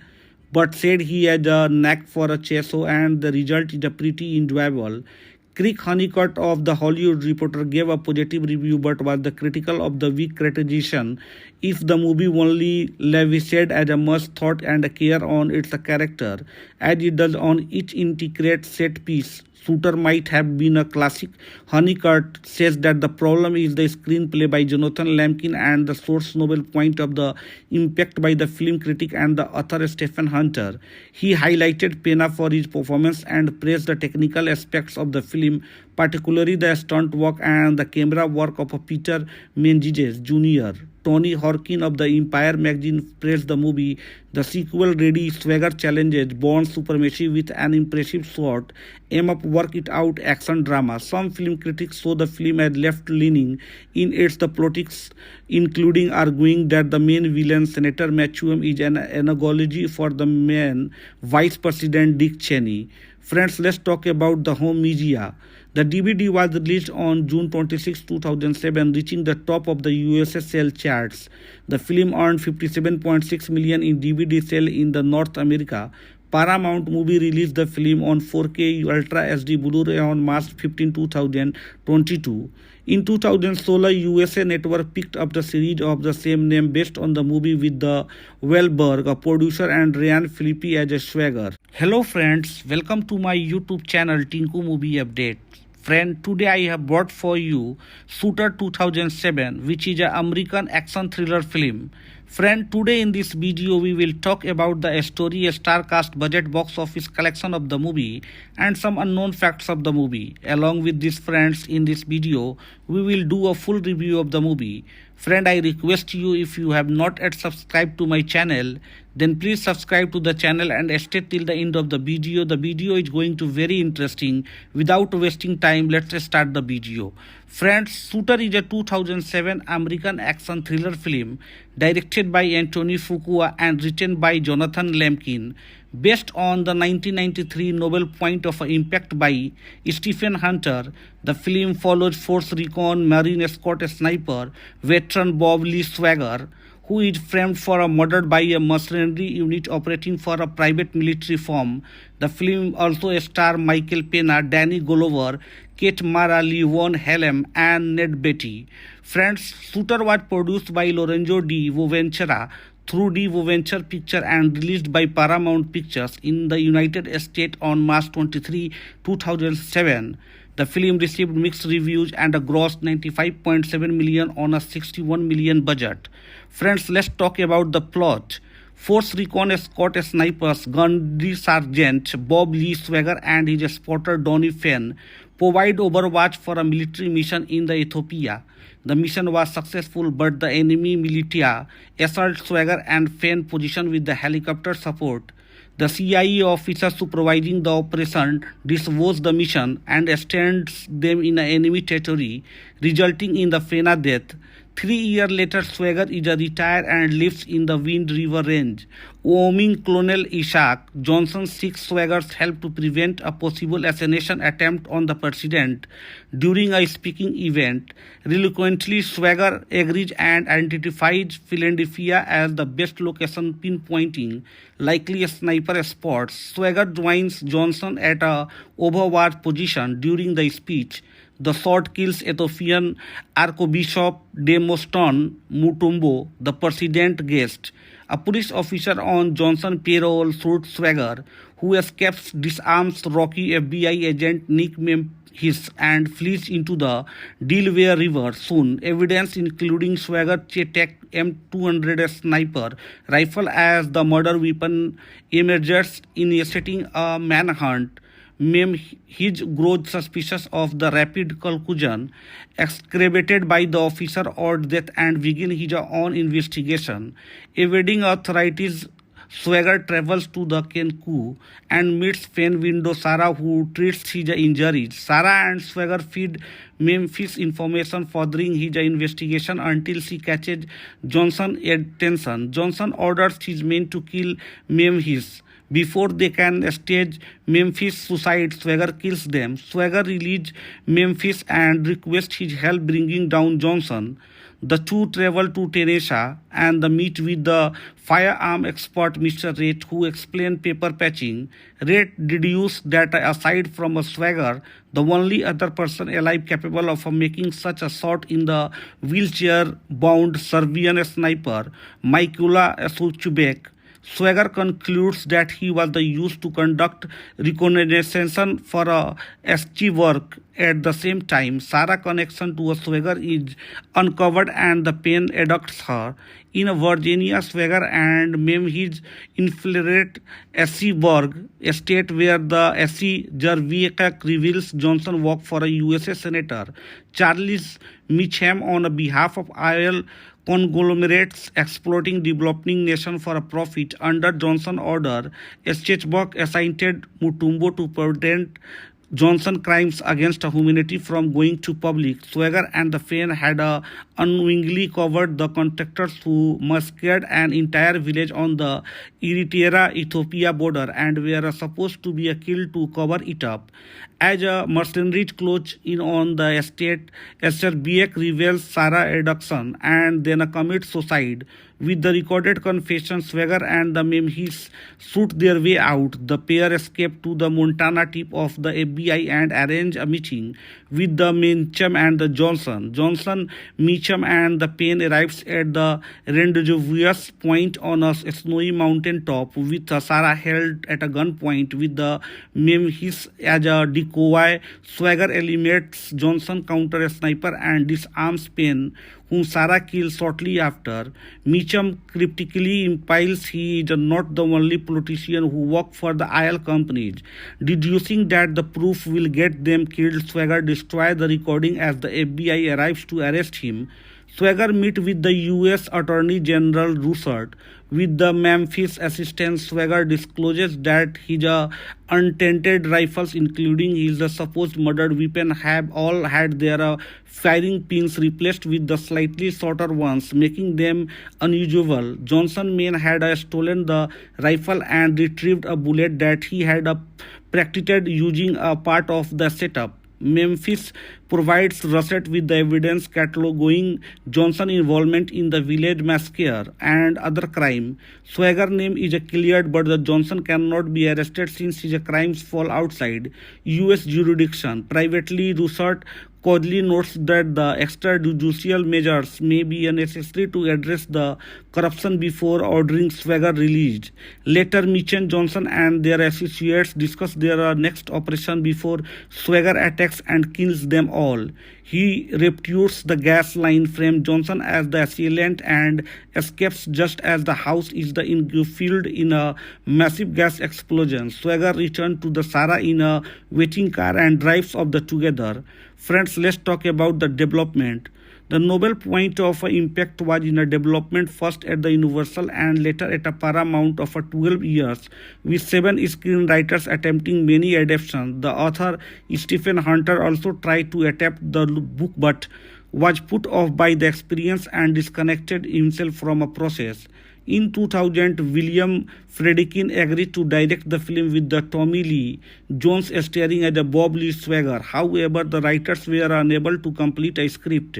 but said he had a knack for a chasso and the result is pretty enjoyable. Craig Honeycutt of The Hollywood Reporter gave a positive review but was critical of the weak characterization. If the movie only lavished as much thought and care on its character as it does on each intricate set piece, Shooter might have been a classic. Honeycutt says that the problem is the screenplay by Jonathan Lemkin and the source novel point of the impact by the film critic and the author Stephen Hunter. He highlighted Pena for his performance and praised the technical aspects of the film, particularly the stunt work and the camera work of Peter Menzies Jr. Tony Horkin of the Empire magazine praised the movie. The sequel ready Swagger challenges Bourne Supremacy with an impressive short, aim-up work it out action drama. Some film critics saw the film as left-leaning in its politics, including arguing that the main villain, Senator Matchum, is an analogy for the main Vice President Dick Cheney. Friends, let's talk about the home media. The DVD was released on June 26, 2007, reaching the top of the US sales charts. The film earned $57.6 million in DVD sale in the North America. Paramount Movie released the film on 4K Ultra HD Blu-ray on March 15, 2022. In 2016, USA Network picked up the series of the same name based on the movie with the Wahlberg, a producer, and Ryan Phillippe as a Swagger. Hello friends, welcome to my YouTube channel Tinku Movie Update. Friend, today I have brought for you Shooter 2007, which is an American action thriller film. Friend, today in this video we will talk about the story, star cast, budget, box office collection of the movie and some unknown facts of the movie. Along with these friends, in this video we will do a full review of the movie. Friend, I request you, if you have not yet subscribed to my channel, then please subscribe to the channel and stay till the end of the video. The video is going to very interesting. Without wasting time, let's start the video. Friends, Shooter is a 2007 American action thriller film directed by Anthony Fuqua and written by Jonathan Lemkin, based on the 1993 novel Point of Impact by Stephen Hunter. The film follows Force Recon Marine escort sniper veteran Bob Lee Swagger, who is framed for a murder by a mercenary unit operating for a private military firm. The film also stars Michael Pena, Danny Glover, Kate Mara, Levon Helm, and Ned Beatty. Friends, Shooter was produced by Lorenzo Di Boventura through Di Boventura Pictures and released by Paramount Pictures in the United States on March 23, 2007. The film received mixed reviews and grossed $95.7 million on a $61 million budget. Friends, let's talk about the plot. Force Recon escort snipers Gunnery Sergeant Bob Lee Swagger and his spotter Donnie Fenn provide overwatch for a military mission in the Ethiopia. The mission was successful, but the enemy militia assault Swagger and Fenn position with the helicopter support. The CIA officer supervising the operation disavows the mission and stands them in enemy territory, resulting in the Fenna death. 3 years later, Swagger is retired and lives in the Wind River Range. Wyoming Colonel Isaac Johnson seeks Swagger's help to prevent a possible assassination attempt on the president. During a speaking event, reluctantly, Swagger agrees and identifies Philadelphia as the best location, pinpointing likely a sniper spot. Swagger joins Johnson at a overwatch position. During the speech, the shot kills Ethiopian Archbishop Demosthenes Mutombo, the president's guest. A police officer on Johnson's payroll shoots Swagger, who escapes, disarms Rocky FBI agent Nick Memphis and flees into the Delaware River. Soon, evidence including Swagger's Tech M200 sniper rifle as the murder weapon emerges, initiating a manhunt. Memphis grows suspicious of the rapid conclusion excavated by the officer or death and begins his own investigation. Evading authorities, Swagger travels to the Kenku and meets Fenn widow Sarah, who treats his injuries. Sarah and Swagger feed Memphis information furthering his investigation until she catches Johnson's attention. Johnson orders his men to kill Memphis. Before they can stage Memphis' suicide, Swagger kills them. Swagger releases Memphis and requests his help bringing down Johnson. The two travel to Tennessee and meet with the firearm expert Mr. Red, who explains paper patching. Red deduces that aside from a Swagger, the only other person alive capable of making such a shot in the wheelchair-bound Serbian sniper, Mikola Suchubek. Swagger concludes that he was used to conduct reconnaissance for SG work. At the same time, Sarah's connection to Swagger is uncovered and the pain abducts her. In Virginia, Swagger and Memphis infiltrate Esseburg, a state where the SC Jarviak reveals Johnson worked for a USA Senator Charles Mitcham on behalf of oil conglomerates exploiting developing nation for a profit. Under Johnson order, Esseburg assigned Mutombo to prevent Johnson crimes against humanity from going to public. Swagger and the Fenn had unwittingly covered the contractors who massacred an entire village on the Eritrea-Ethiopia border and were supposed to be killed to cover it up. As a mercenary close in on the estate, Esther Biek reveals Sarah's abduction and then commits suicide. With the recorded confession, Swagger and the Memphis shoot their way out. The pair escape to the Montana tip of the FBI and arrange a meeting with the Meacham and the Johnson. Meacham, and the Payne arrives at the rendezvous point on a snowy mountain top with Sarah held at a gunpoint with the Memphis as a decoy. Swagger eliminates Johnson, counter a sniper, and disarms Payne, whom Sarah kills shortly after. Meacham cryptically implies he is not the only politician who worked for the oil companies. Deducing that the proof will get them killed, Swagger destroys the recording as the FBI arrives to arrest him. Swagger meets with the U.S. Attorney General Russert. With the Memphis assistance, Swagger discloses that his untainted rifles, including his supposed murdered weapon, have all had their firing pins replaced with the slightly shorter ones, making them unusual. Johnson men had stolen the rifle and retrieved a bullet that he had practiced using a part of the setup. Memphis provides Russert with the evidence cataloging Johnson's involvement in the village massacre and other crime. Swagger's name is cleared, but the Johnson cannot be arrested since his crimes fall outside U.S. jurisdiction. Privately, Russert coldly notes that the extrajudicial measures may be necessary to address the corruption before ordering Swagger released. Later, Meacham, Johnson, and their associates discuss their next operation before Swagger attacks and kills them all. He reputes the gas line, frames Johnson as the assailant, and escapes just as the house is engulfed in a massive gas explosion. Swagger returns to the Sarah in a waiting car and drives off together. Friends, let's talk about the development. The noble point of impact was in a development first at the Universal and later at a Paramount of 12 years, with 7 screenwriters attempting many adaptations. The author Stephen Hunter also tried to adapt the book but was put off by the experience and disconnected himself from a process. In 2000, William Friedkin agreed to direct the film with the Tommy Lee Jones starring as a Bob Lee Swagger. However, the writers were unable to complete a script,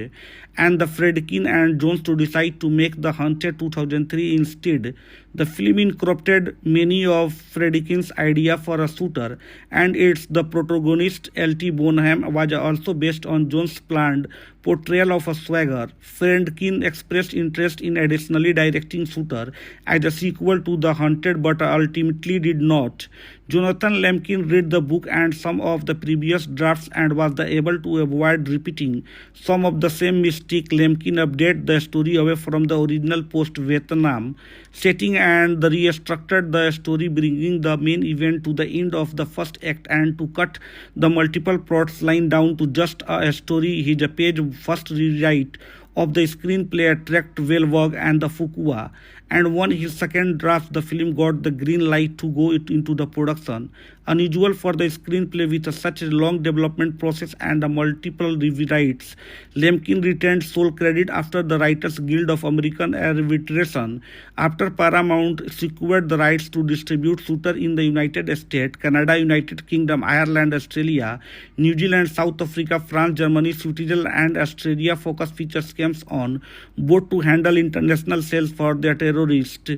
and the Friedkin and Jones to decide to make The Hunted 2003 instead. The film incorporated many of Friedkin's idea for a shooter, and its the protagonist L.T. Bonham was also based on Jones' planned portrayal of a Swagger. Friedkin expressed interest in additionally directing Shooter as a sequel to The Hunted, but ultimately did not. Jonathan Lemkin read the book and some of the previous drafts and was able to avoid repeating some of the same mistakes. Lemkin updated the story away from the original post-Vietnam setting and restructured the story, bringing the main event to the end of the first act and to cut the multiple plots line down to just a story. His page first rewrite of the screenplay attracted Wahlberg and the Fuqua, and when his second draft, the film got the green light to go into the production. Unusual for the screenplay with such a long development process and multiple rewrites. Lemkin retained sole credit after the Writers Guild of American Arbitration. After Paramount secured the rights to distribute Shooter in the United States, Canada, United Kingdom, Ireland, Australia, New Zealand, South Africa, France, Germany, Switzerland, and Australia, Focus Features came on board to handle international sales for their terrorists,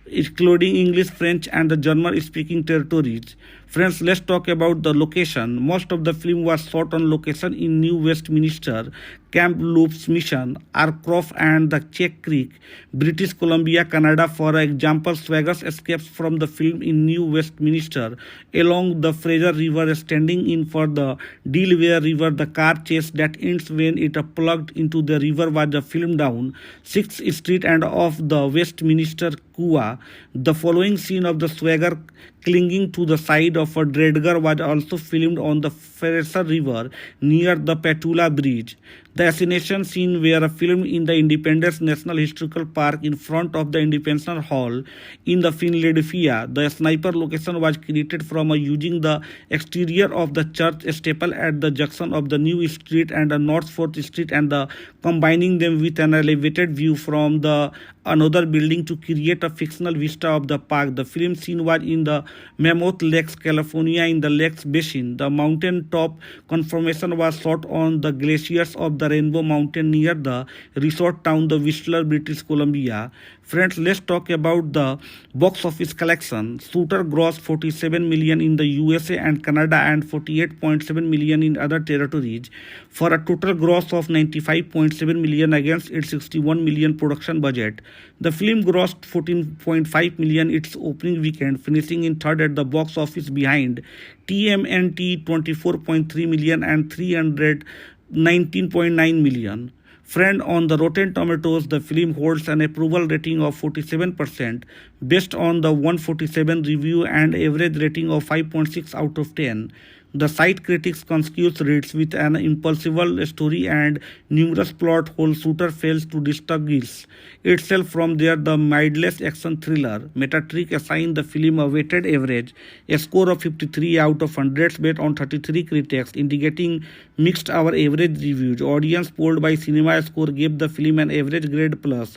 including English, French, and the German-speaking territories. Friends, let's talk about the location. Most of the film was shot on location in New Westminster, Camp Loops Mission, Arcroft, and the Czech Creek, British Columbia, Canada. For example, Swagger escapes from the film in New Westminster along the Fraser River, standing in for the Delaware River. The car chase that ends when it plugged into the river was filmed down 6th Street and off the Westminster Kua. The following scene of the Swagger clinging to the side of a dredger was also filmed on the Fraser River near the Petula Bridge. The assassination scene were filmed in the Independence National Historical Park in front of the Independence Hall in the Philadelphia. The sniper location was created from using the exterior of the church steeple at the junction of the New Street and the North 4th Street and combining them with an elevated view from the another building to create a fictional vista of the park. The film scene was in the Mammoth Lakes, California, in the Lakes Basin. The mountain top conformation was shot on the glaciers of the Rainbow Mountain near the resort town, the Whistler, British Columbia. Friends, let's talk about the box office collection. Shooter grossed 47 million in the USA and Canada and 48.7 million in other territories for a total gross of 95.7 million against its 61 million production budget. The film grossed 14.5 million its opening weekend, finishing in third at the box office behind TMNT 24.3 million and 319.9 million. Friend, on the Rotten Tomatoes, the film holds an approval rating of 47% based on the 147 review and average rating of 5.6 out of 10. The site critics concludes reads with an impulsive story and numerous plot holes. Shooter fails to distinguish itself from there the mindless action thriller. Metacritic assigned the film a weighted average, a score of 53 out of 100 based on 33 critics, indicating mixed our average reviews. Audience polled by Cinema Score gave the film an average grade plus,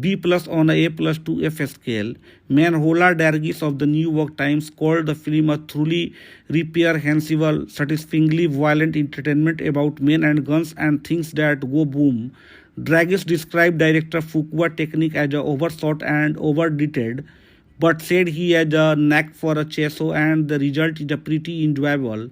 B plus on a A plus to F scale. Manhola Dargis of the New York Times called the film a truly reprehensible, satisfyingly violent entertainment about men and guns and things that go boom. Dargis described director Fuqua technique as overshot and overdid, but said he had a knack for a chasso and the result is pretty enjoyable.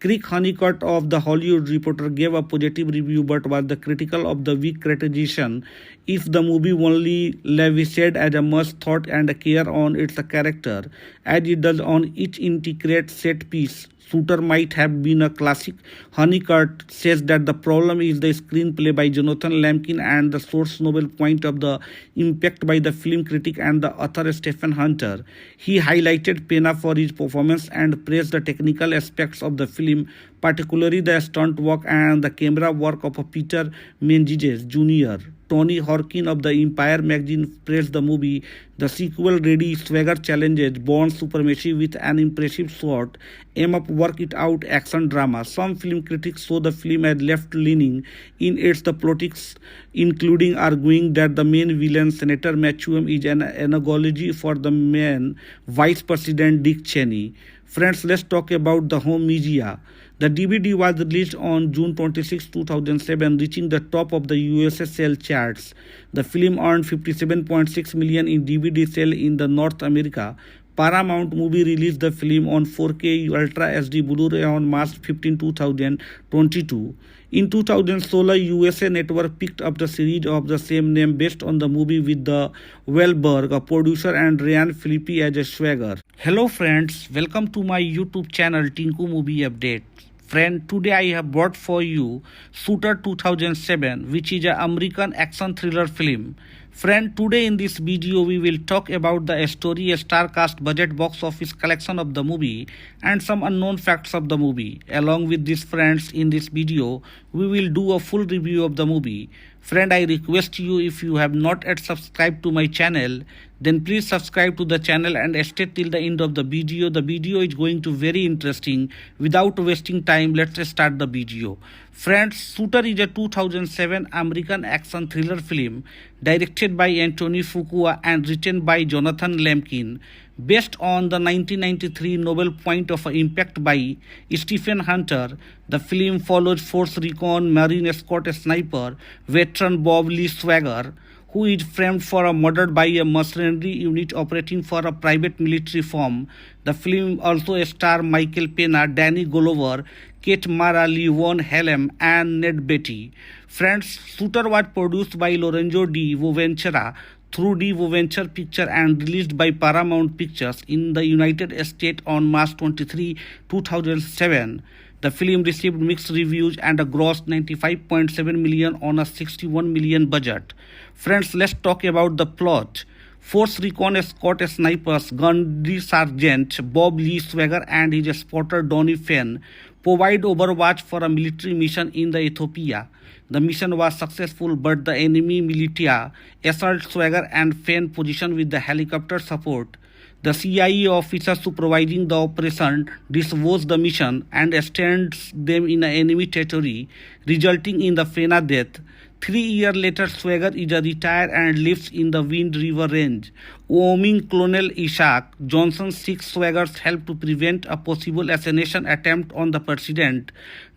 Craig Honeycutt of The Hollywood Reporter gave a positive review but was the critical of the weak criticization if the movie only lavished as a much thought and care on its character as it does on each intricate set piece. Shooter might have been a classic. Honeycutt says that the problem is the screenplay by Jonathan Lemkin and the source novel point of the impact by the film critic and the author Stephen Hunter. He highlighted Pena for his performance and praised the technical aspects of the film, particularly the stunt work and the camera work of Peter Menzies Jr. Tony Horkin of the Empire magazine praised the movie. The sequel Ready Swagger challenges Bourne supremacy with an impressive shot, aim up work it out action drama. Some film critics saw the film as left-leaning in its the politics, including arguing that the main villain, Senator Matchum, is an analogy for the main Vice President Dick Cheney. Friends, let's talk about the home media. The DVD was released on June 26, 2007, reaching the top of the US sale charts. The film earned 57.6 million in DVD sale in the North America. Paramount Movie released the film on 4K Ultra HD Blu-ray on March 15, 2022. In 2016, USA Network picked up the series of the same name based on the movie with the Wahlberg, a producer, and Ryan Phillippe as a swagger. Hello friends, welcome to my YouTube channel Tinku Movie Update. Friend, today I have brought for you Shooter 2007, which is an American action thriller film. Friend, today in this video we will talk about the story, star cast, budget, box office collection of the movie and some unknown facts of the movie. Along with these friends, in this video we will do a full review of the movie. Friend, I request you, if you have not yet subscribed to my channel, then please subscribe to the channel and stay till the end of the video. The video is going to very interesting. Without wasting time, let's start the video. Friends, Shooter is a 2007 American action thriller film directed by Anthony Fuqua and written by Jonathan Lemkin, based on the 1993 novel Point of Impact by Stephen Hunter. The film follows Force Recon Marine escort sniper veteran Bob Lee Swagger, who is framed for a murder by a mercenary unit operating for a private military firm. The film also stars Michael Pena, Danny Glover, Kate Mara, Levon Helm, and Ned Beatty. Friends, Shooter was produced by Lorenzo Di Bonaventura through Di Bonaventura Pictures and released by Paramount Pictures in the United States on March 23, 2007. The film received mixed reviews and grossed 95.7 million on a 61 million budget. Friends, let's talk about the plot. Force Recon escort snipers Gunnery Sergeant Bob Lee Swagger and his spotter Donnie Fenn provide overwatch for a military mission in the Ethiopia. The mission was successful, but the enemy militia assault Swagger and Fenn position with the helicopter support. The CIA officer supervising the operation disavows the mission and stands them in enemy territory, resulting in the Fenna death. 3 years later, Swagger is retired and lives in the Wind River Range. Wyoming Colonel Isaac Johnson seeks Swagger's help to prevent a possible assassination attempt on the president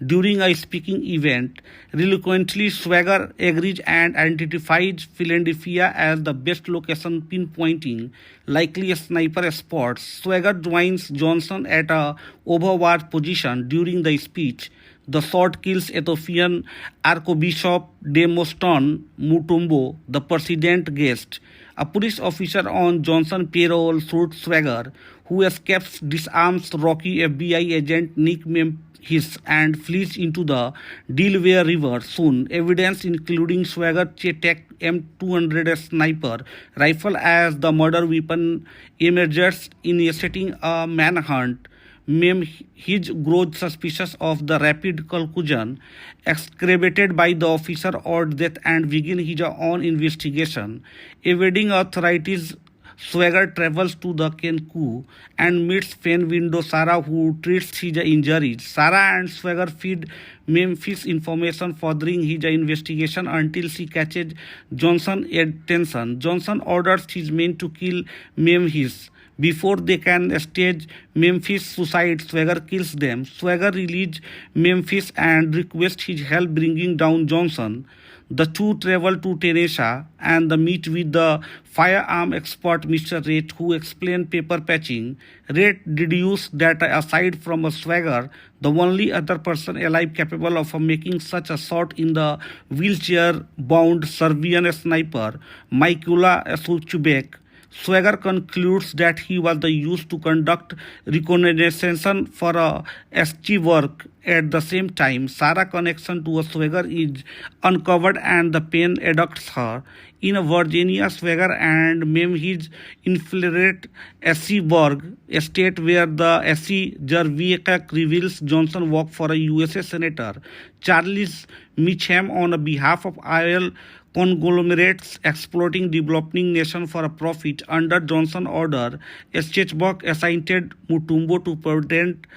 during a speaking event. Reluctantly, Swagger agrees and identifies Philadelphia as the best location, pinpointing likely a sniper spot. Swagger joins Johnson at a overwatch position during the speech. The shot kills Ethiopian Archbishop Demosthenes Mutombo, the president guest. A police officer on Johnson payroll shoots Swagger, who escapes, disarms Rocky FBI agent Nick Memphis and flees into the Delaware River. Soon, evidence including Swagger tech M200 sniper rifle as the murder weapon emerges, initiating a manhunt. His grows suspicious of the rapid conclusion excavated by the officer or death and begin his own investigation. Evading authorities, Swagger travels to the Kenku and meets fan widow Sarah, who treats his injuries. Sarah and Swagger feed Memphis information furthering his investigation until she catches Johnson's attention. Johnson orders his men to kill Memphis. Before they can stage Memphis' suicide, Swagger kills them. Swagger releases Memphis and requests his help bringing down Johnson. The two travel to Tennessee and meet with the firearm expert Mr. Red, who explains paper patching. Red deduces that aside from a Swagger, the only other person alive capable of making such a shot in the wheelchair-bound Serbian sniper, Mikola Suchubek. Swagger concludes that he was used to conduct reconnaissance for SG work. At the same time, Sarah's connection to a Swagger is uncovered and the pain abducts her. In Virginia, Swagger and Memphis infiltrate Esseburg, a state where the Essie Jerviak reveals Johnson worked for a USA Senator Charles Meacham on behalf of oil conglomerates exploiting developing nation for a profit. Under Johnson order, Esseburg assigned Mutombo to prevent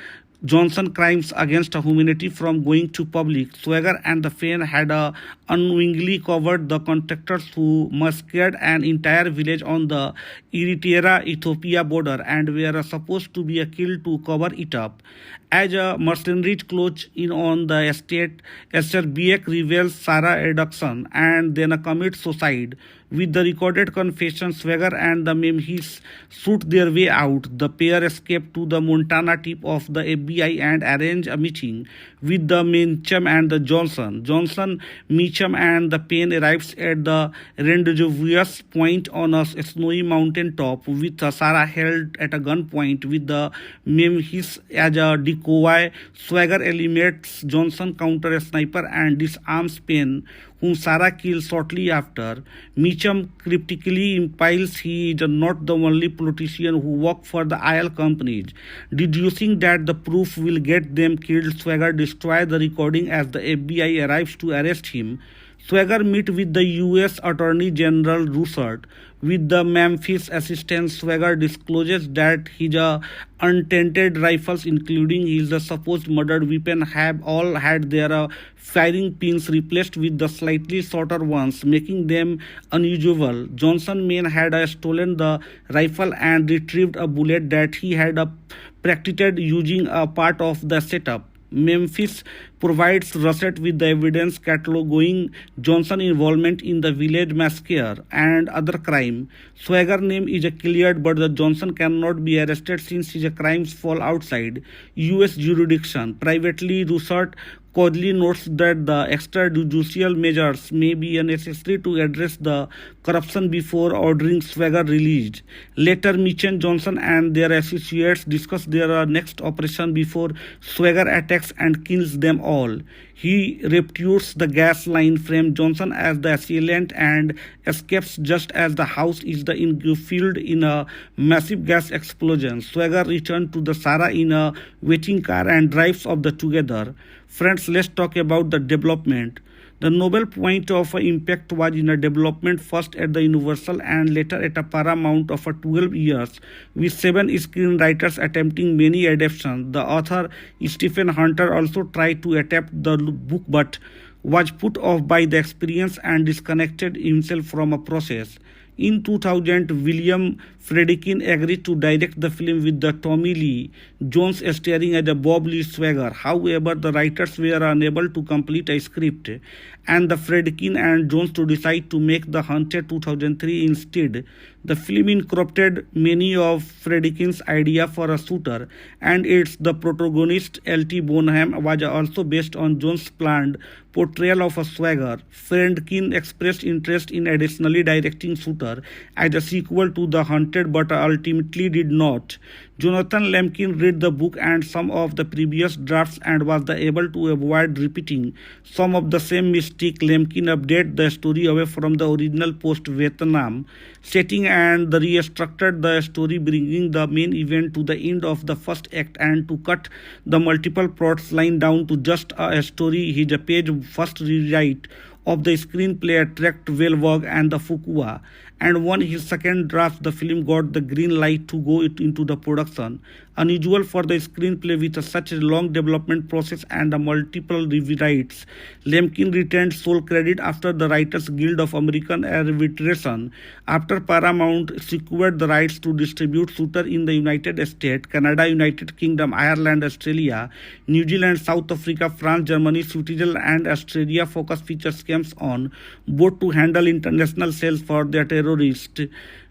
Johnson crimes against humanity from going to public. Swagger and the fan had unwillingly covered the contractors who massacred an entire village on the Eritrea-Ethiopia border and were supposed to be killed to cover it up. As mercenaries close in on the estate, Escherbiek reveals Sarah's abduction and then commits suicide. With the recorded confession, Swagger and the Memphis shoot their way out. The pair escape to the Montana tip of the FBI and arrange a meeting with the Meacham and the Johnson. Meacham and the Payne arrives at the rendezvous point on a snowy mountain top with Sarah held at a gunpoint with the Memphis as a decoy. Swagger eliminates Johnson, counter a sniper and disarms Payne, whom Sarah kills shortly after. Meacham cryptically implies he is not the only politician who worked for the oil companies. Deducing that the proof will get them killed, Swagger destroys the recording as the FBI arrives to arrest him. Swagger meets with the U.S. Attorney General Russert. With the Memphis assistance, Swagger discloses that his untainted rifles, including his supposed murder weapon, have all had their firing pins replaced with the slightly shorter ones, making them unusual. Johnson men had stolen the rifle and retrieved a bullet that he had practiced using a part of the setup. Memphis provides Russert with the evidence cataloging Johnson's involvement in the village massacre and other crime. Swagger's name is cleared, but the Johnson cannot be arrested since his crimes fall outside U.S. jurisdiction. Privately, Russert coldly notes that the extrajudicial measures may be necessary to address the corruption before ordering Swagger released. Later, Meacham, Johnson and their associates discuss their next operation before Swagger attacks and kills them all. He reputes the gas line, frames Johnson as the assailant, and escapes just as the house is engulfed in a massive gas explosion. Swagger returns to the Sarah in a waiting car and drives off together. Friends, let's talk about the development. The noble point of impact was in a development first at the Universal and later at a Paramount of 12 years, with 7 screenwriters attempting many adaptations. The author Stephen Hunter also tried to adapt the book but was put off by the experience and disconnected himself from a process. In 2000, William Friedkin agreed to direct the film with the Tommy Lee Jones starring as a Bob Lee Swagger. However, the writers were unable to complete a script, and the Friedkin and Jones to decide to make The Hunted 2003 instead. The film incorporated many of Friedkin's idea for a shooter, and its the protagonist L.T. Bonham was also based on Jones' planned portrayal of a swagger. Friedkin expressed interest in additionally directing Shooter as a sequel to The Hunted, but ultimately did not. Jonathan Lemkin read the book and some of the previous drafts and was able to avoid repeating some of the same mistake. Lemkin updated the story away from the original post-Vietnam setting and restructured the story, bringing the main event to the end of the first act and to cut the multiple plots line down to just a story. His page first rewrite of the screenplay attracted Wahlberg and the Fuqua, and when his second draft, the film got the green light to go into the production. Unusual for the screenplay with such a long development process and multiple rewrites. Lemkin retained sole credit after the Writers Guild of American Arbitration. After Paramount secured the rights to distribute Shooter in the United States, Canada, United Kingdom, Ireland, Australia, New Zealand, South Africa, France, Germany, Switzerland, and Australia, Focus Features came on board to handle international sales for their terrorists,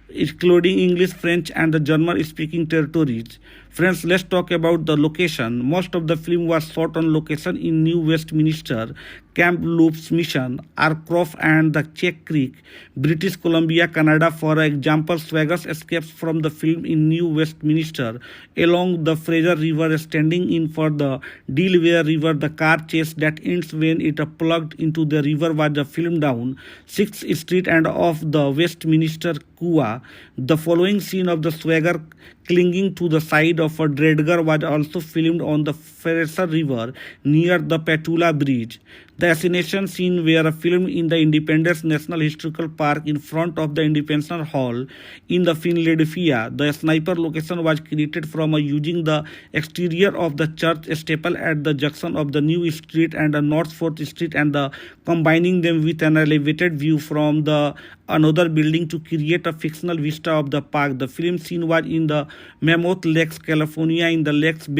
including English, French, and the German-speaking territories. Friends, let's talk about the location. Most of the film was shot on location in New Westminster, Camp Loops Mission, Arcroft, and the Check Creek, British Columbia, Canada. For example, Swagger escapes from the film in New Westminster along the Fraser River, standing in for the Delaware River. The car chase that ends when it plugged into the river was filmed down 6th Street and off the Westminster Kua. The following scene of the Swagger clinging to the side of a dredger was also filmed on the Fraser River near the Petula Bridge. The assassination scene were filmed in the Independence National Historical Park in front of the Independence Hall in the Philadelphia. The sniper location was created from using the exterior of the church steeple at the junction of the New Street and the North 4th Street and combining them with an elevated view from the another building to create a fictional vista of the park. The film scene was in the Mammoth Lakes, California, in the lake's best